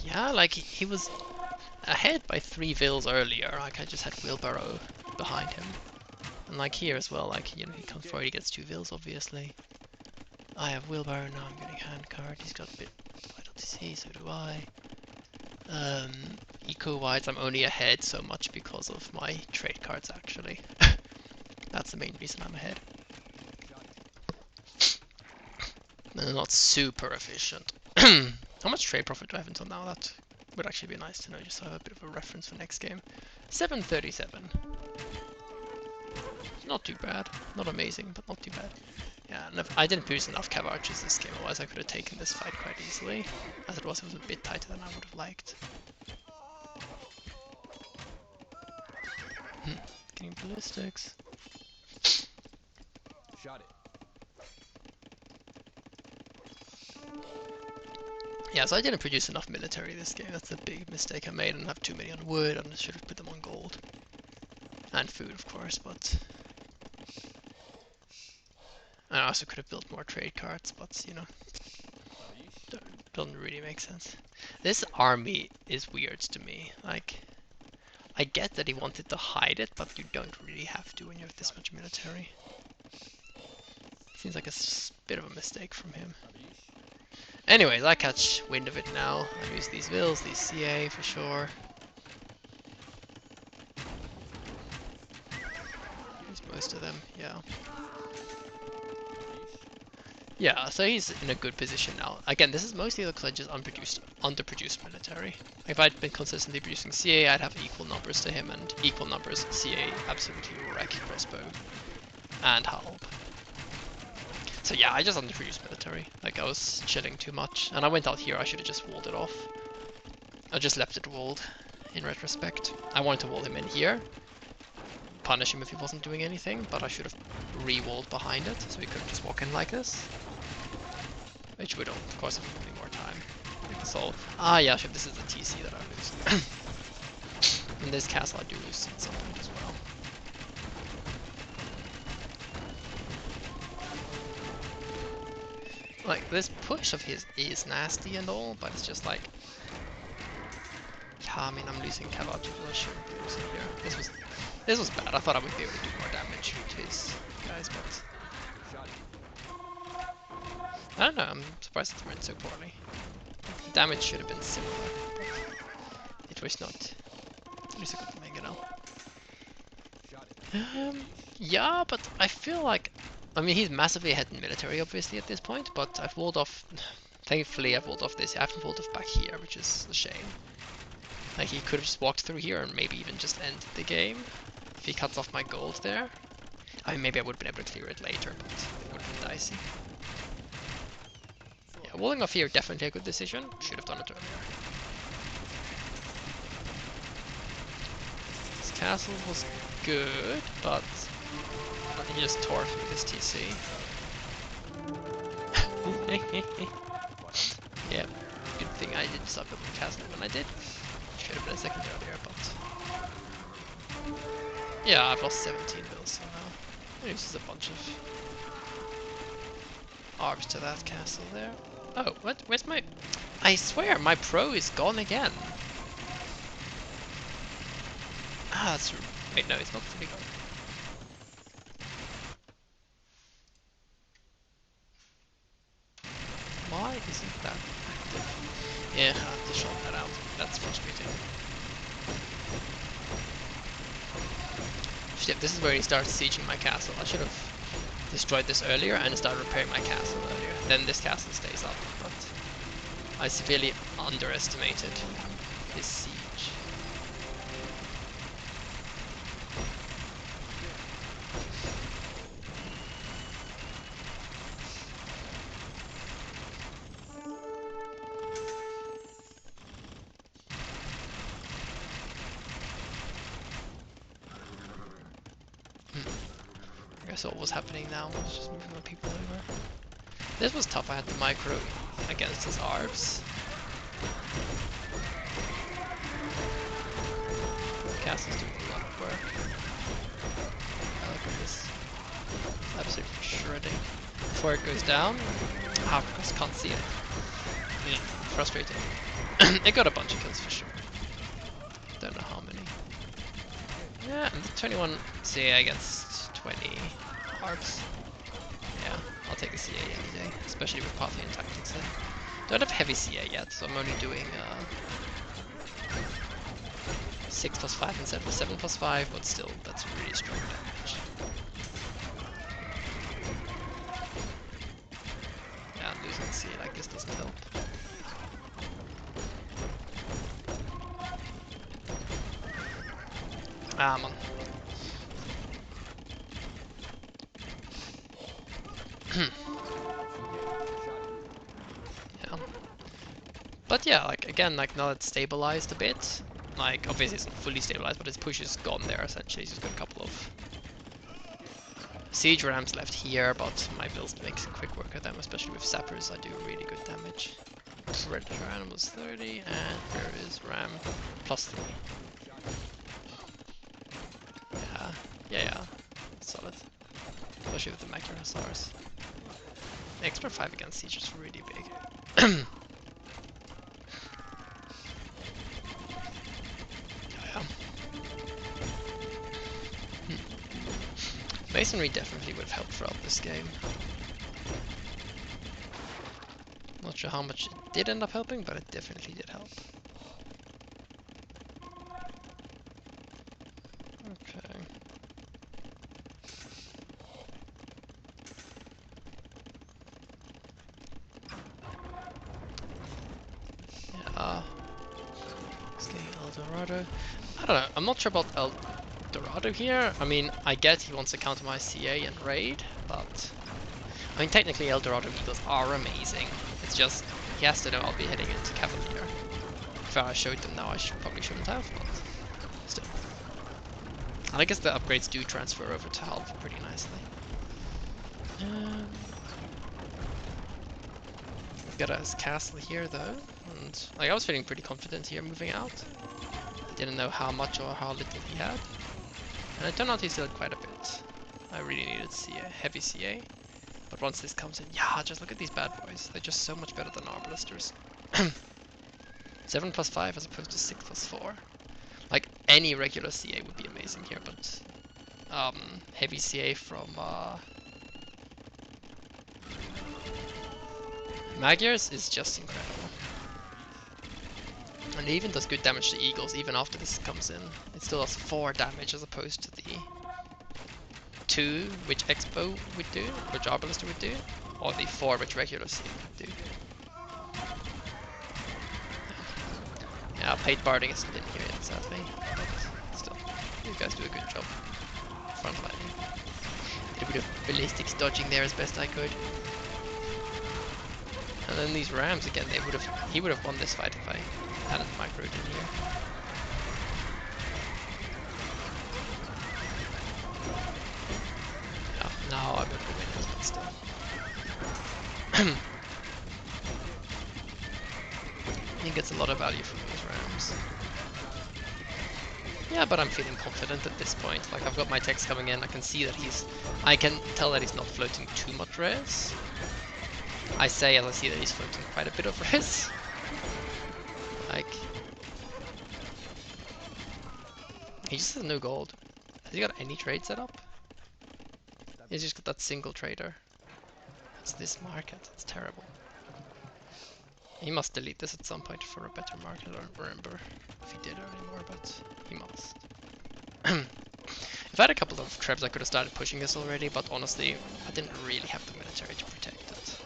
Yeah, like he was ahead by 3 vills earlier. Like I just had Wheelbarrow behind him. And like here as well, like, you know, he comes forward, he gets 2 vills obviously. I have Wheelbarrow, now I'm getting Handcart. He's got a bit vital disease, so do I. Eco-wise, I'm only ahead so much because of my trade cards actually. That's the main reason I'm ahead. And they're not super efficient. How much trade profit do I have until now? That would actually be nice to know, just so I have a bit of a reference for next game. 737. Not too bad. Not amazing, but not too bad. Yeah, and I didn't produce enough Cav Archers this game, otherwise I could have taken this fight quite easily. As it was a bit tighter than I would have liked. Getting ballistics. Shot it. Yeah, so I didn't produce enough military this game. That's the big mistake I made. I didn't have too many on wood, and I should have put them on gold. And food, of course, but... I also could have built more trade cards, but, you know, doesn't really make sense. This army is weird to me. Like, I get that he wanted to hide it, but you don't really have to when you have this much military. Seems like a bit of a mistake from him. Anyways, I catch wind of it now. I use these vills, these CA for sure. Use most of them, yeah. Yeah, so he's in a good position now. Again, this is mostly because I just underproduced military. If I'd been consistently producing CA, I'd have equal numbers to him, and equal numbers CA absolutely wreck Crespo and Halb. So yeah, I just underproduced military. Like, I was chilling too much, and I went out here. I should have just walled it off. I just left it walled, in retrospect. I wanted to wall him in here, punish him if he wasn't doing anything, but I should have re-walled behind it, so he couldn't just walk in like this. Which would, of course, have given me more time. So, yeah, sure, this is the TC that I lose. In this castle, I do lose at some point as well. Like, this push of his is nasty and all, but it's just like... Yeah, I mean, I'm losing Cav Archers, I shouldn't be losing here. This was bad. I thought I would be able to do more damage to his guys, but... I don't know, I'm surprised it went so poorly. The damage should have been similar, but it was not. At least I got the Mangonel. Yeah, but I feel like... I mean, he's massively ahead in military, obviously, at this point, but I've walled off... Thankfully, I've walled off this. I haven't walled off back here, which is a shame. Like, he could have just walked through here and maybe even just ended the game. If he cuts off my gold there. I mean, maybe I would have been able to clear it later, but it would have been dicey. Yeah, walling off here, definitely a good decision. Should have done it earlier. This castle was good, but he just tore through this TC. Yeah, good thing I did stop building the castle when I did. Should have been a second earlier, but... Yeah, I've lost 17 bills so now. This is a bunch of arbs to that castle there. Oh, what? Where's my... I swear, my pro is gone again. Ah, that's... Wait, no, it's not fully gone. Why isn't that active? Yeah, I have to shut that out. That's frustrating. Shit, this is where he starts sieging my castle. I should have destroyed this earlier and started repairing my castle earlier. Then this castle stays up, but I severely underestimated his siege. I guess what was happening now was just moving my people over. This was tough. I had the micro against his ARBs. Castle's doing a lot of work. Look at this. Absolutely shredding. Before it goes down, Africans can't see it. Yeah, frustrating. It got a bunch of kills for sure. Don't know how many. Yeah, and 21 CA against 20 ARBs. Yeah, I'll take the CA any day, especially with Parthian tactics in. Don't have heavy CA yet, so I'm only doing 6+5 instead of 7+5, but still, that's really strong damage. Yeah, losing CA like this doesn't help. Ah, man. Yeah. But yeah, like again, like now it's stabilized a bit. Like obviously it's not fully stabilized, but his push is gone there essentially. He's just got a couple of siege rams left here, but my build makes quick work of them, especially with sappers. I do really good damage. Predator animals 30, and there is ram +3. Yeah, solid. Especially with the Macro Hussars. Extra 5 against siege is really big. Yeah. Masonry definitely would have helped throughout this game. Not sure how much it did end up helping, but it definitely did help. Okay. Yeah. Let's get El Dorado. I don't know, I'm not sure about El Dorado here. I mean, I get he wants to counter my CA and raid, but... I mean, technically El Dorado Eagles are amazing. It's just, he has to know I'll be heading into Cavalier. If I showed them now, I probably shouldn't have, but still. And I guess the upgrades do transfer over to Half pretty nicely. We've got a castle here though, and like, I was feeling pretty confident here moving out. Didn't know how much or how little he had. And it turned out he still had quite a bit. I really needed CA, heavy CA. But once this comes in, yeah, just look at these bad boys. They're just so much better than our blisters. 7+5 as opposed to 6+4. Like, any regular CA would be amazing here, but heavy CA from Magyars is just incredible. And it even does good damage to Eagles even after this comes in. It still does 4 damage as opposed to the 2 which Expo would do, which Arbalister would do, or the 4 which regular CA would do. Yeah, paid barding isn't in here yet, sadly, but still, you guys do a good job. Frontlining. Did a bit of ballistics dodging there as best I could. And then these rams again, he would have won this fight if I hadn't microed in here. Yeah, now I'm able to win it, but still. He gets a lot of value from these rams. Yeah, but I'm feeling confident at this point. Like, I've got my text coming in, I can see that I can tell that he's not floating too much res. I say as I see that he's floating quite a bit of res. Like, he just has no gold. Has he got any trade set up? He's just got that single trader. It's this market. It's terrible. He must delete this at some point for a better market. I don't remember if he did anymore, but he must. If I had a couple of trebs, I could have started pushing this already, but honestly, I didn't really have the military to protect it.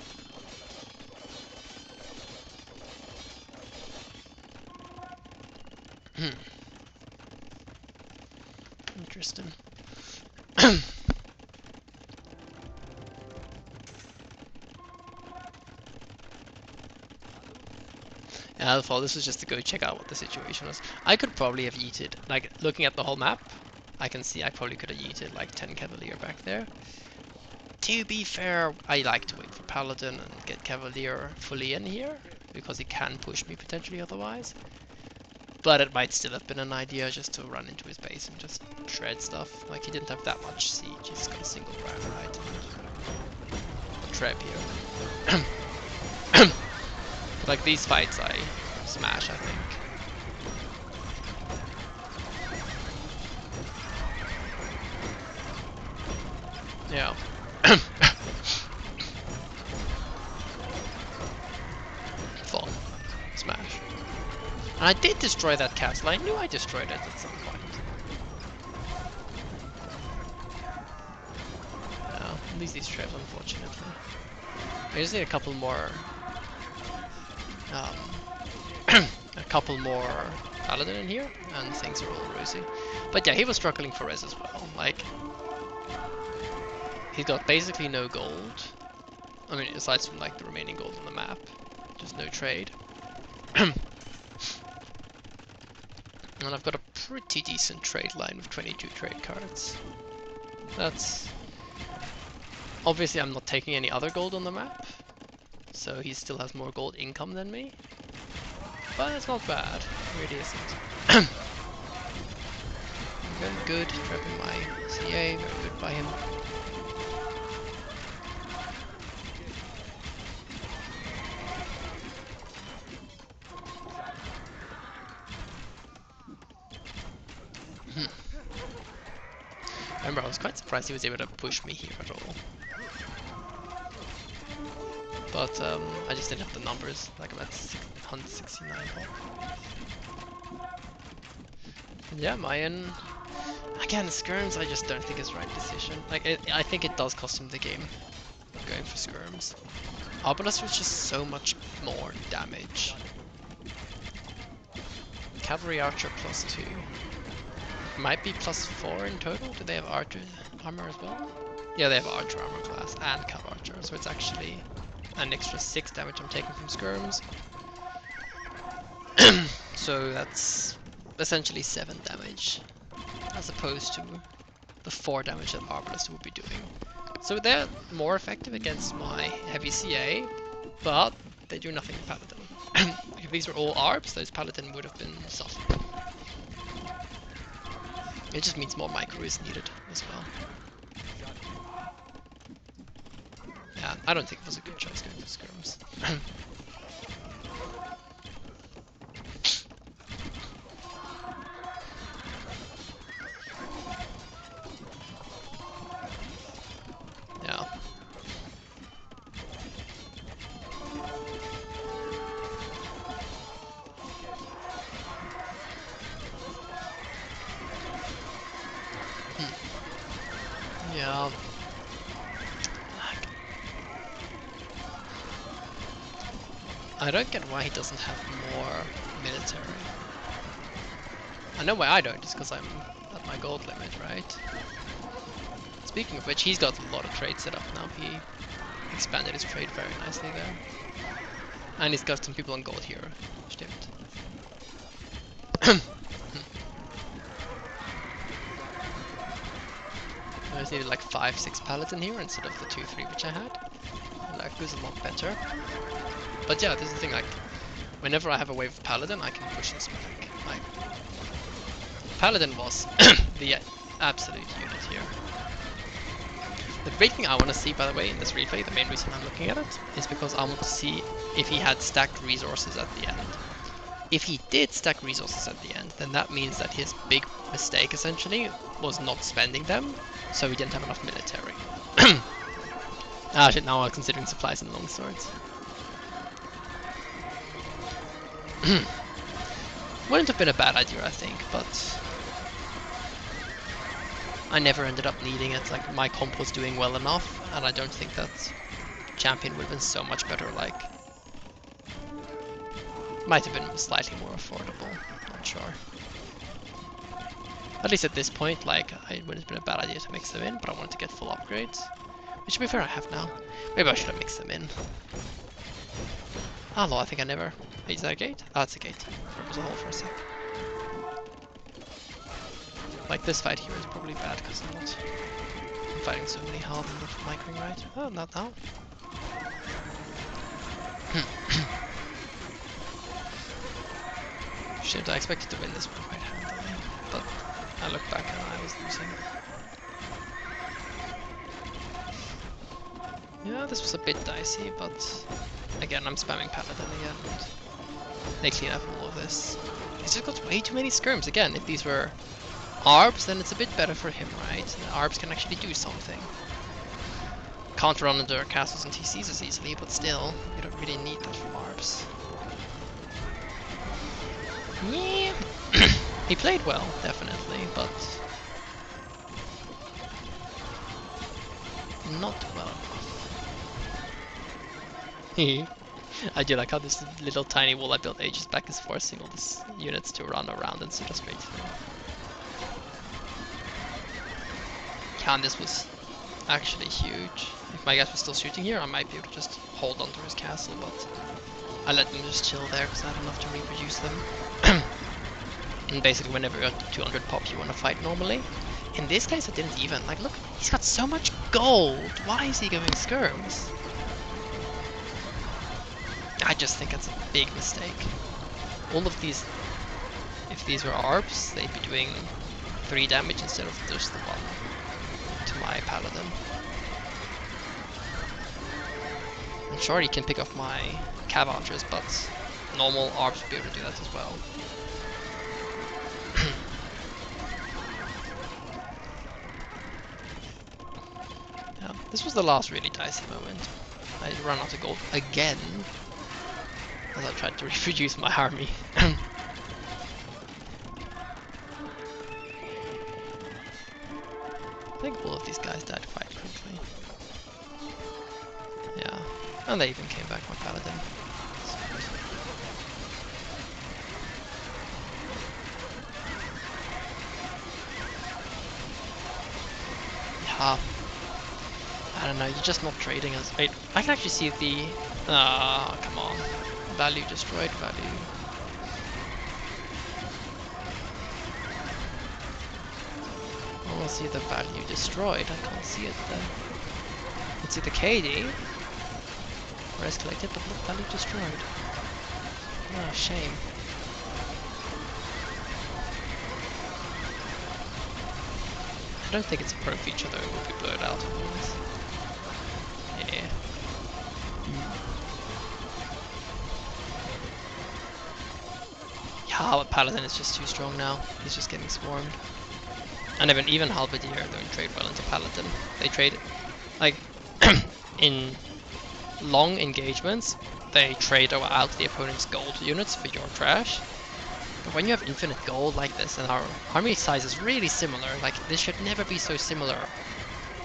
Interesting. Yeah, I thought this was just to go check out what the situation was. I could probably have yeeted, like, looking at the whole map, I can see I probably could have yeeted like 10 Cavalier back there. To be fair, I like to wait for Paladin and get Cavalier fully in here, because he can push me potentially otherwise. But it might still have been an idea just to run into his base and just shred stuff. Like, he didn't have that much siege, he's got a single Graphite and a trap here. Like, these fights I smash, I think. Yeah. Fall. Smash. And I did destroy that castle. I knew I destroyed it at some point. Yeah, at least these traps, unfortunately. I just need a couple more... a couple more Paladin in here, and things are all rosy. But yeah, he was struggling for res as well. Like, he's got basically no gold. I mean, aside from like the remaining gold on the map, just no trade. And I've got a pretty decent trade line with 22 trade cards. That's... Obviously I'm not taking any other gold on the map, so he still has more gold income than me. But it's not bad, it really isn't. Very good, trapping my CA, very good by him. Remember, I was quite surprised he was able to push me here at all. But I just didn't have the numbers, like I'm at 169 health. Yeah, Mayan, again, skirms I just don't think is the right decision. Like, I think it does cost him the game, going for skirms. Obelisk was just so much more damage. Cavalry Archer +2. Might be +4 in total. Do they have archer armor as well? Yeah, they have archer armor class and cav archer, so it's actually an extra 6 damage I'm taking from skirms. So that's essentially 7 damage, as opposed to the 4 damage that Arbalest would be doing. So they're more effective against my heavy CA, but they do nothing to Paladin. If these were all ARBs, those Paladin would have been suffering. It just means more micro is needed as well. Yeah, I don't think it was a good choice going for skirms. Yeah. Yeah. I don't get why he doesn't have more military. I know why I don't, it's because I'm at my gold limit, right? Speaking of which, he's got a lot of trade set up now. He expanded his trade very nicely there. And he's got some people on gold here. Stimmt. I just needed like 5-6 Paladin here instead of the 2-3 which I had. That goes a lot better. But yeah, this is the thing, like, whenever I have a wave of Paladin, I can push this back. Like, Paladin was the absolute unit here. The big thing I want to see, by the way, in this replay, the main reason I'm looking at it, is because I want to see if he had stacked resources at the end. if he did stack resources at the end, then that means that his big mistake essentially was not spending them, so he didn't have enough military. Ah shit, now I'm considering supplies and longswords. Wouldn't have been a bad idea, I think, but I never ended up needing it. Like, my comp was doing well enough, and I don't think that champion would have been so much better. Like, might have been slightly more affordable, not sure. At least at this point, like, it would have been a bad idea to mix them in, but I wanted to get full upgrades. Which, to be fair, I have now. Maybe I should have mixed them in. Oh no, I think I never... Wait, is that a gate? Oh, it's a gate. It was a hole for a sec. Like, this fight here is probably bad because I'm fighting so many hard and not micring right. Oh, not now. Shit, I expected to win this one quite handily, but I look back and I was losing. Yeah, this was a bit dicey, but again, I'm spamming Paladin again, and they clean up all of this. He's just got way too many skirms. Again, if these were ARBs, then it's a bit better for him, right? ARBs can actually do something. Can't run into castles and TCs as easily, but still, you don't really need that from ARBs. Yeah, he played well, definitely, but not well enough. I do like how this little tiny wall I built ages back is forcing all these units to run around and sort of straight through. Candace was actually huge. If my guys were still shooting here, I might be able to just hold onto his castle, but I let them just chill there because I had enough to reproduce them. And basically whenever you're at 200 pop you want to fight normally. In this case I didn't even. Like, look, he's got so much gold. Why is he going skirms? I just think it's a big mistake. All of these, if these were ARBs, they'd be doing 3 damage instead of just the 1 to my Paladin. I'm sure he can pick off my Cav archers, but normal ARBs would be able to do that as well. Yeah, this was the last really dicey moment. I ran out of gold again as I tried to reproduce my army. I think all of these guys died quite quickly. Yeah, and they even came back my Paladin. Yeah, I don't know, you're just not trading as... Wait, I can actually see the... Ah, come on. Value destroyed, value. I want to see the value destroyed, I can't see it there. I can see the KD. Or escalated, but not value destroyed. Ah, shame. I don't think it's a pro feature though, it would be blurred out otherwise. Yeah. Yeah, but Paladin is just too strong now. He's just getting swarmed. And even Halberdier don't trade well into Paladin. They trade, like, in long engagements, they trade out the opponent's gold units for your trash. But when you have infinite gold like this, and our army size is really similar, like, this should never be so similar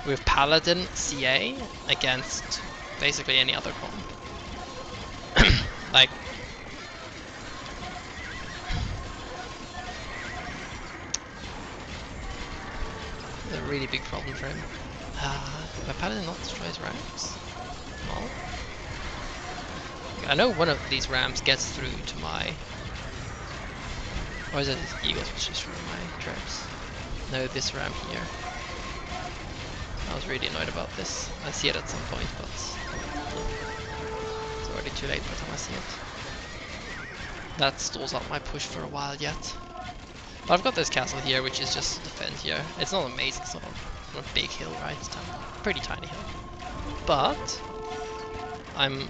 with Paladin CA against basically any other comp. Like, a really big problem for him. My Paladin not destroys ramps? No. I know one of these ramps gets through to my... Or is it his Eagles which destroy my traps? No, this ramp here. I was really annoyed about this. I see it at some point, but it's already too late by the time I see it. That stalls out my push for a while yet. But I've got this castle here, which is just defend here. It's not amazing, it's not a big hill, right? It's a pretty tiny hill. But I'm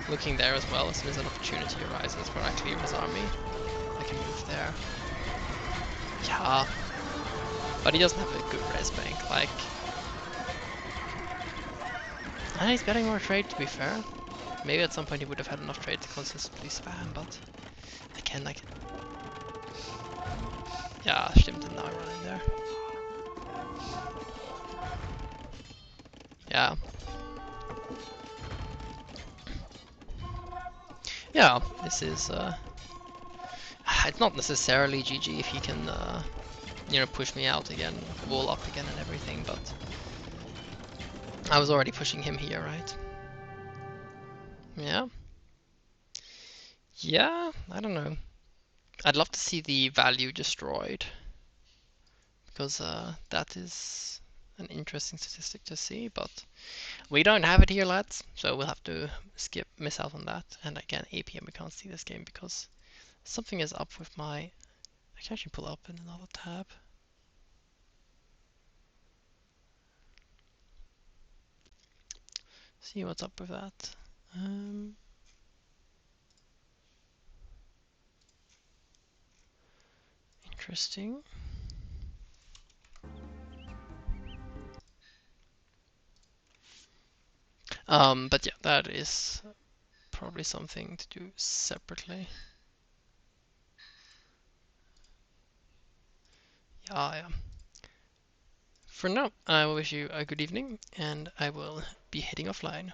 looking there as well. As soon as an opportunity arises where I clear his army, I can move there. Yeah, but he doesn't have a good res bank. Like, and he's getting more trade, to be fair. Maybe at some point he would have had enough trade to consistently spam, but again, like, yeah, Stim did not run in there. Yeah. Yeah, this is, it's not necessarily GG if he can, you know, push me out again, wall up again and everything, but I was already pushing him here, right? Yeah. Yeah, I don't know. I'd love to see the value destroyed, because that is an interesting statistic to see, but we don't have it here, lads, so we'll have to miss out on that. And again, APM, we can't see this game because something is up with my... I can actually pull up in another tab. See what's up with that. Interesting. But yeah, that is probably something to do separately. Yeah. For now, I will wish you a good evening, and I will be heading offline.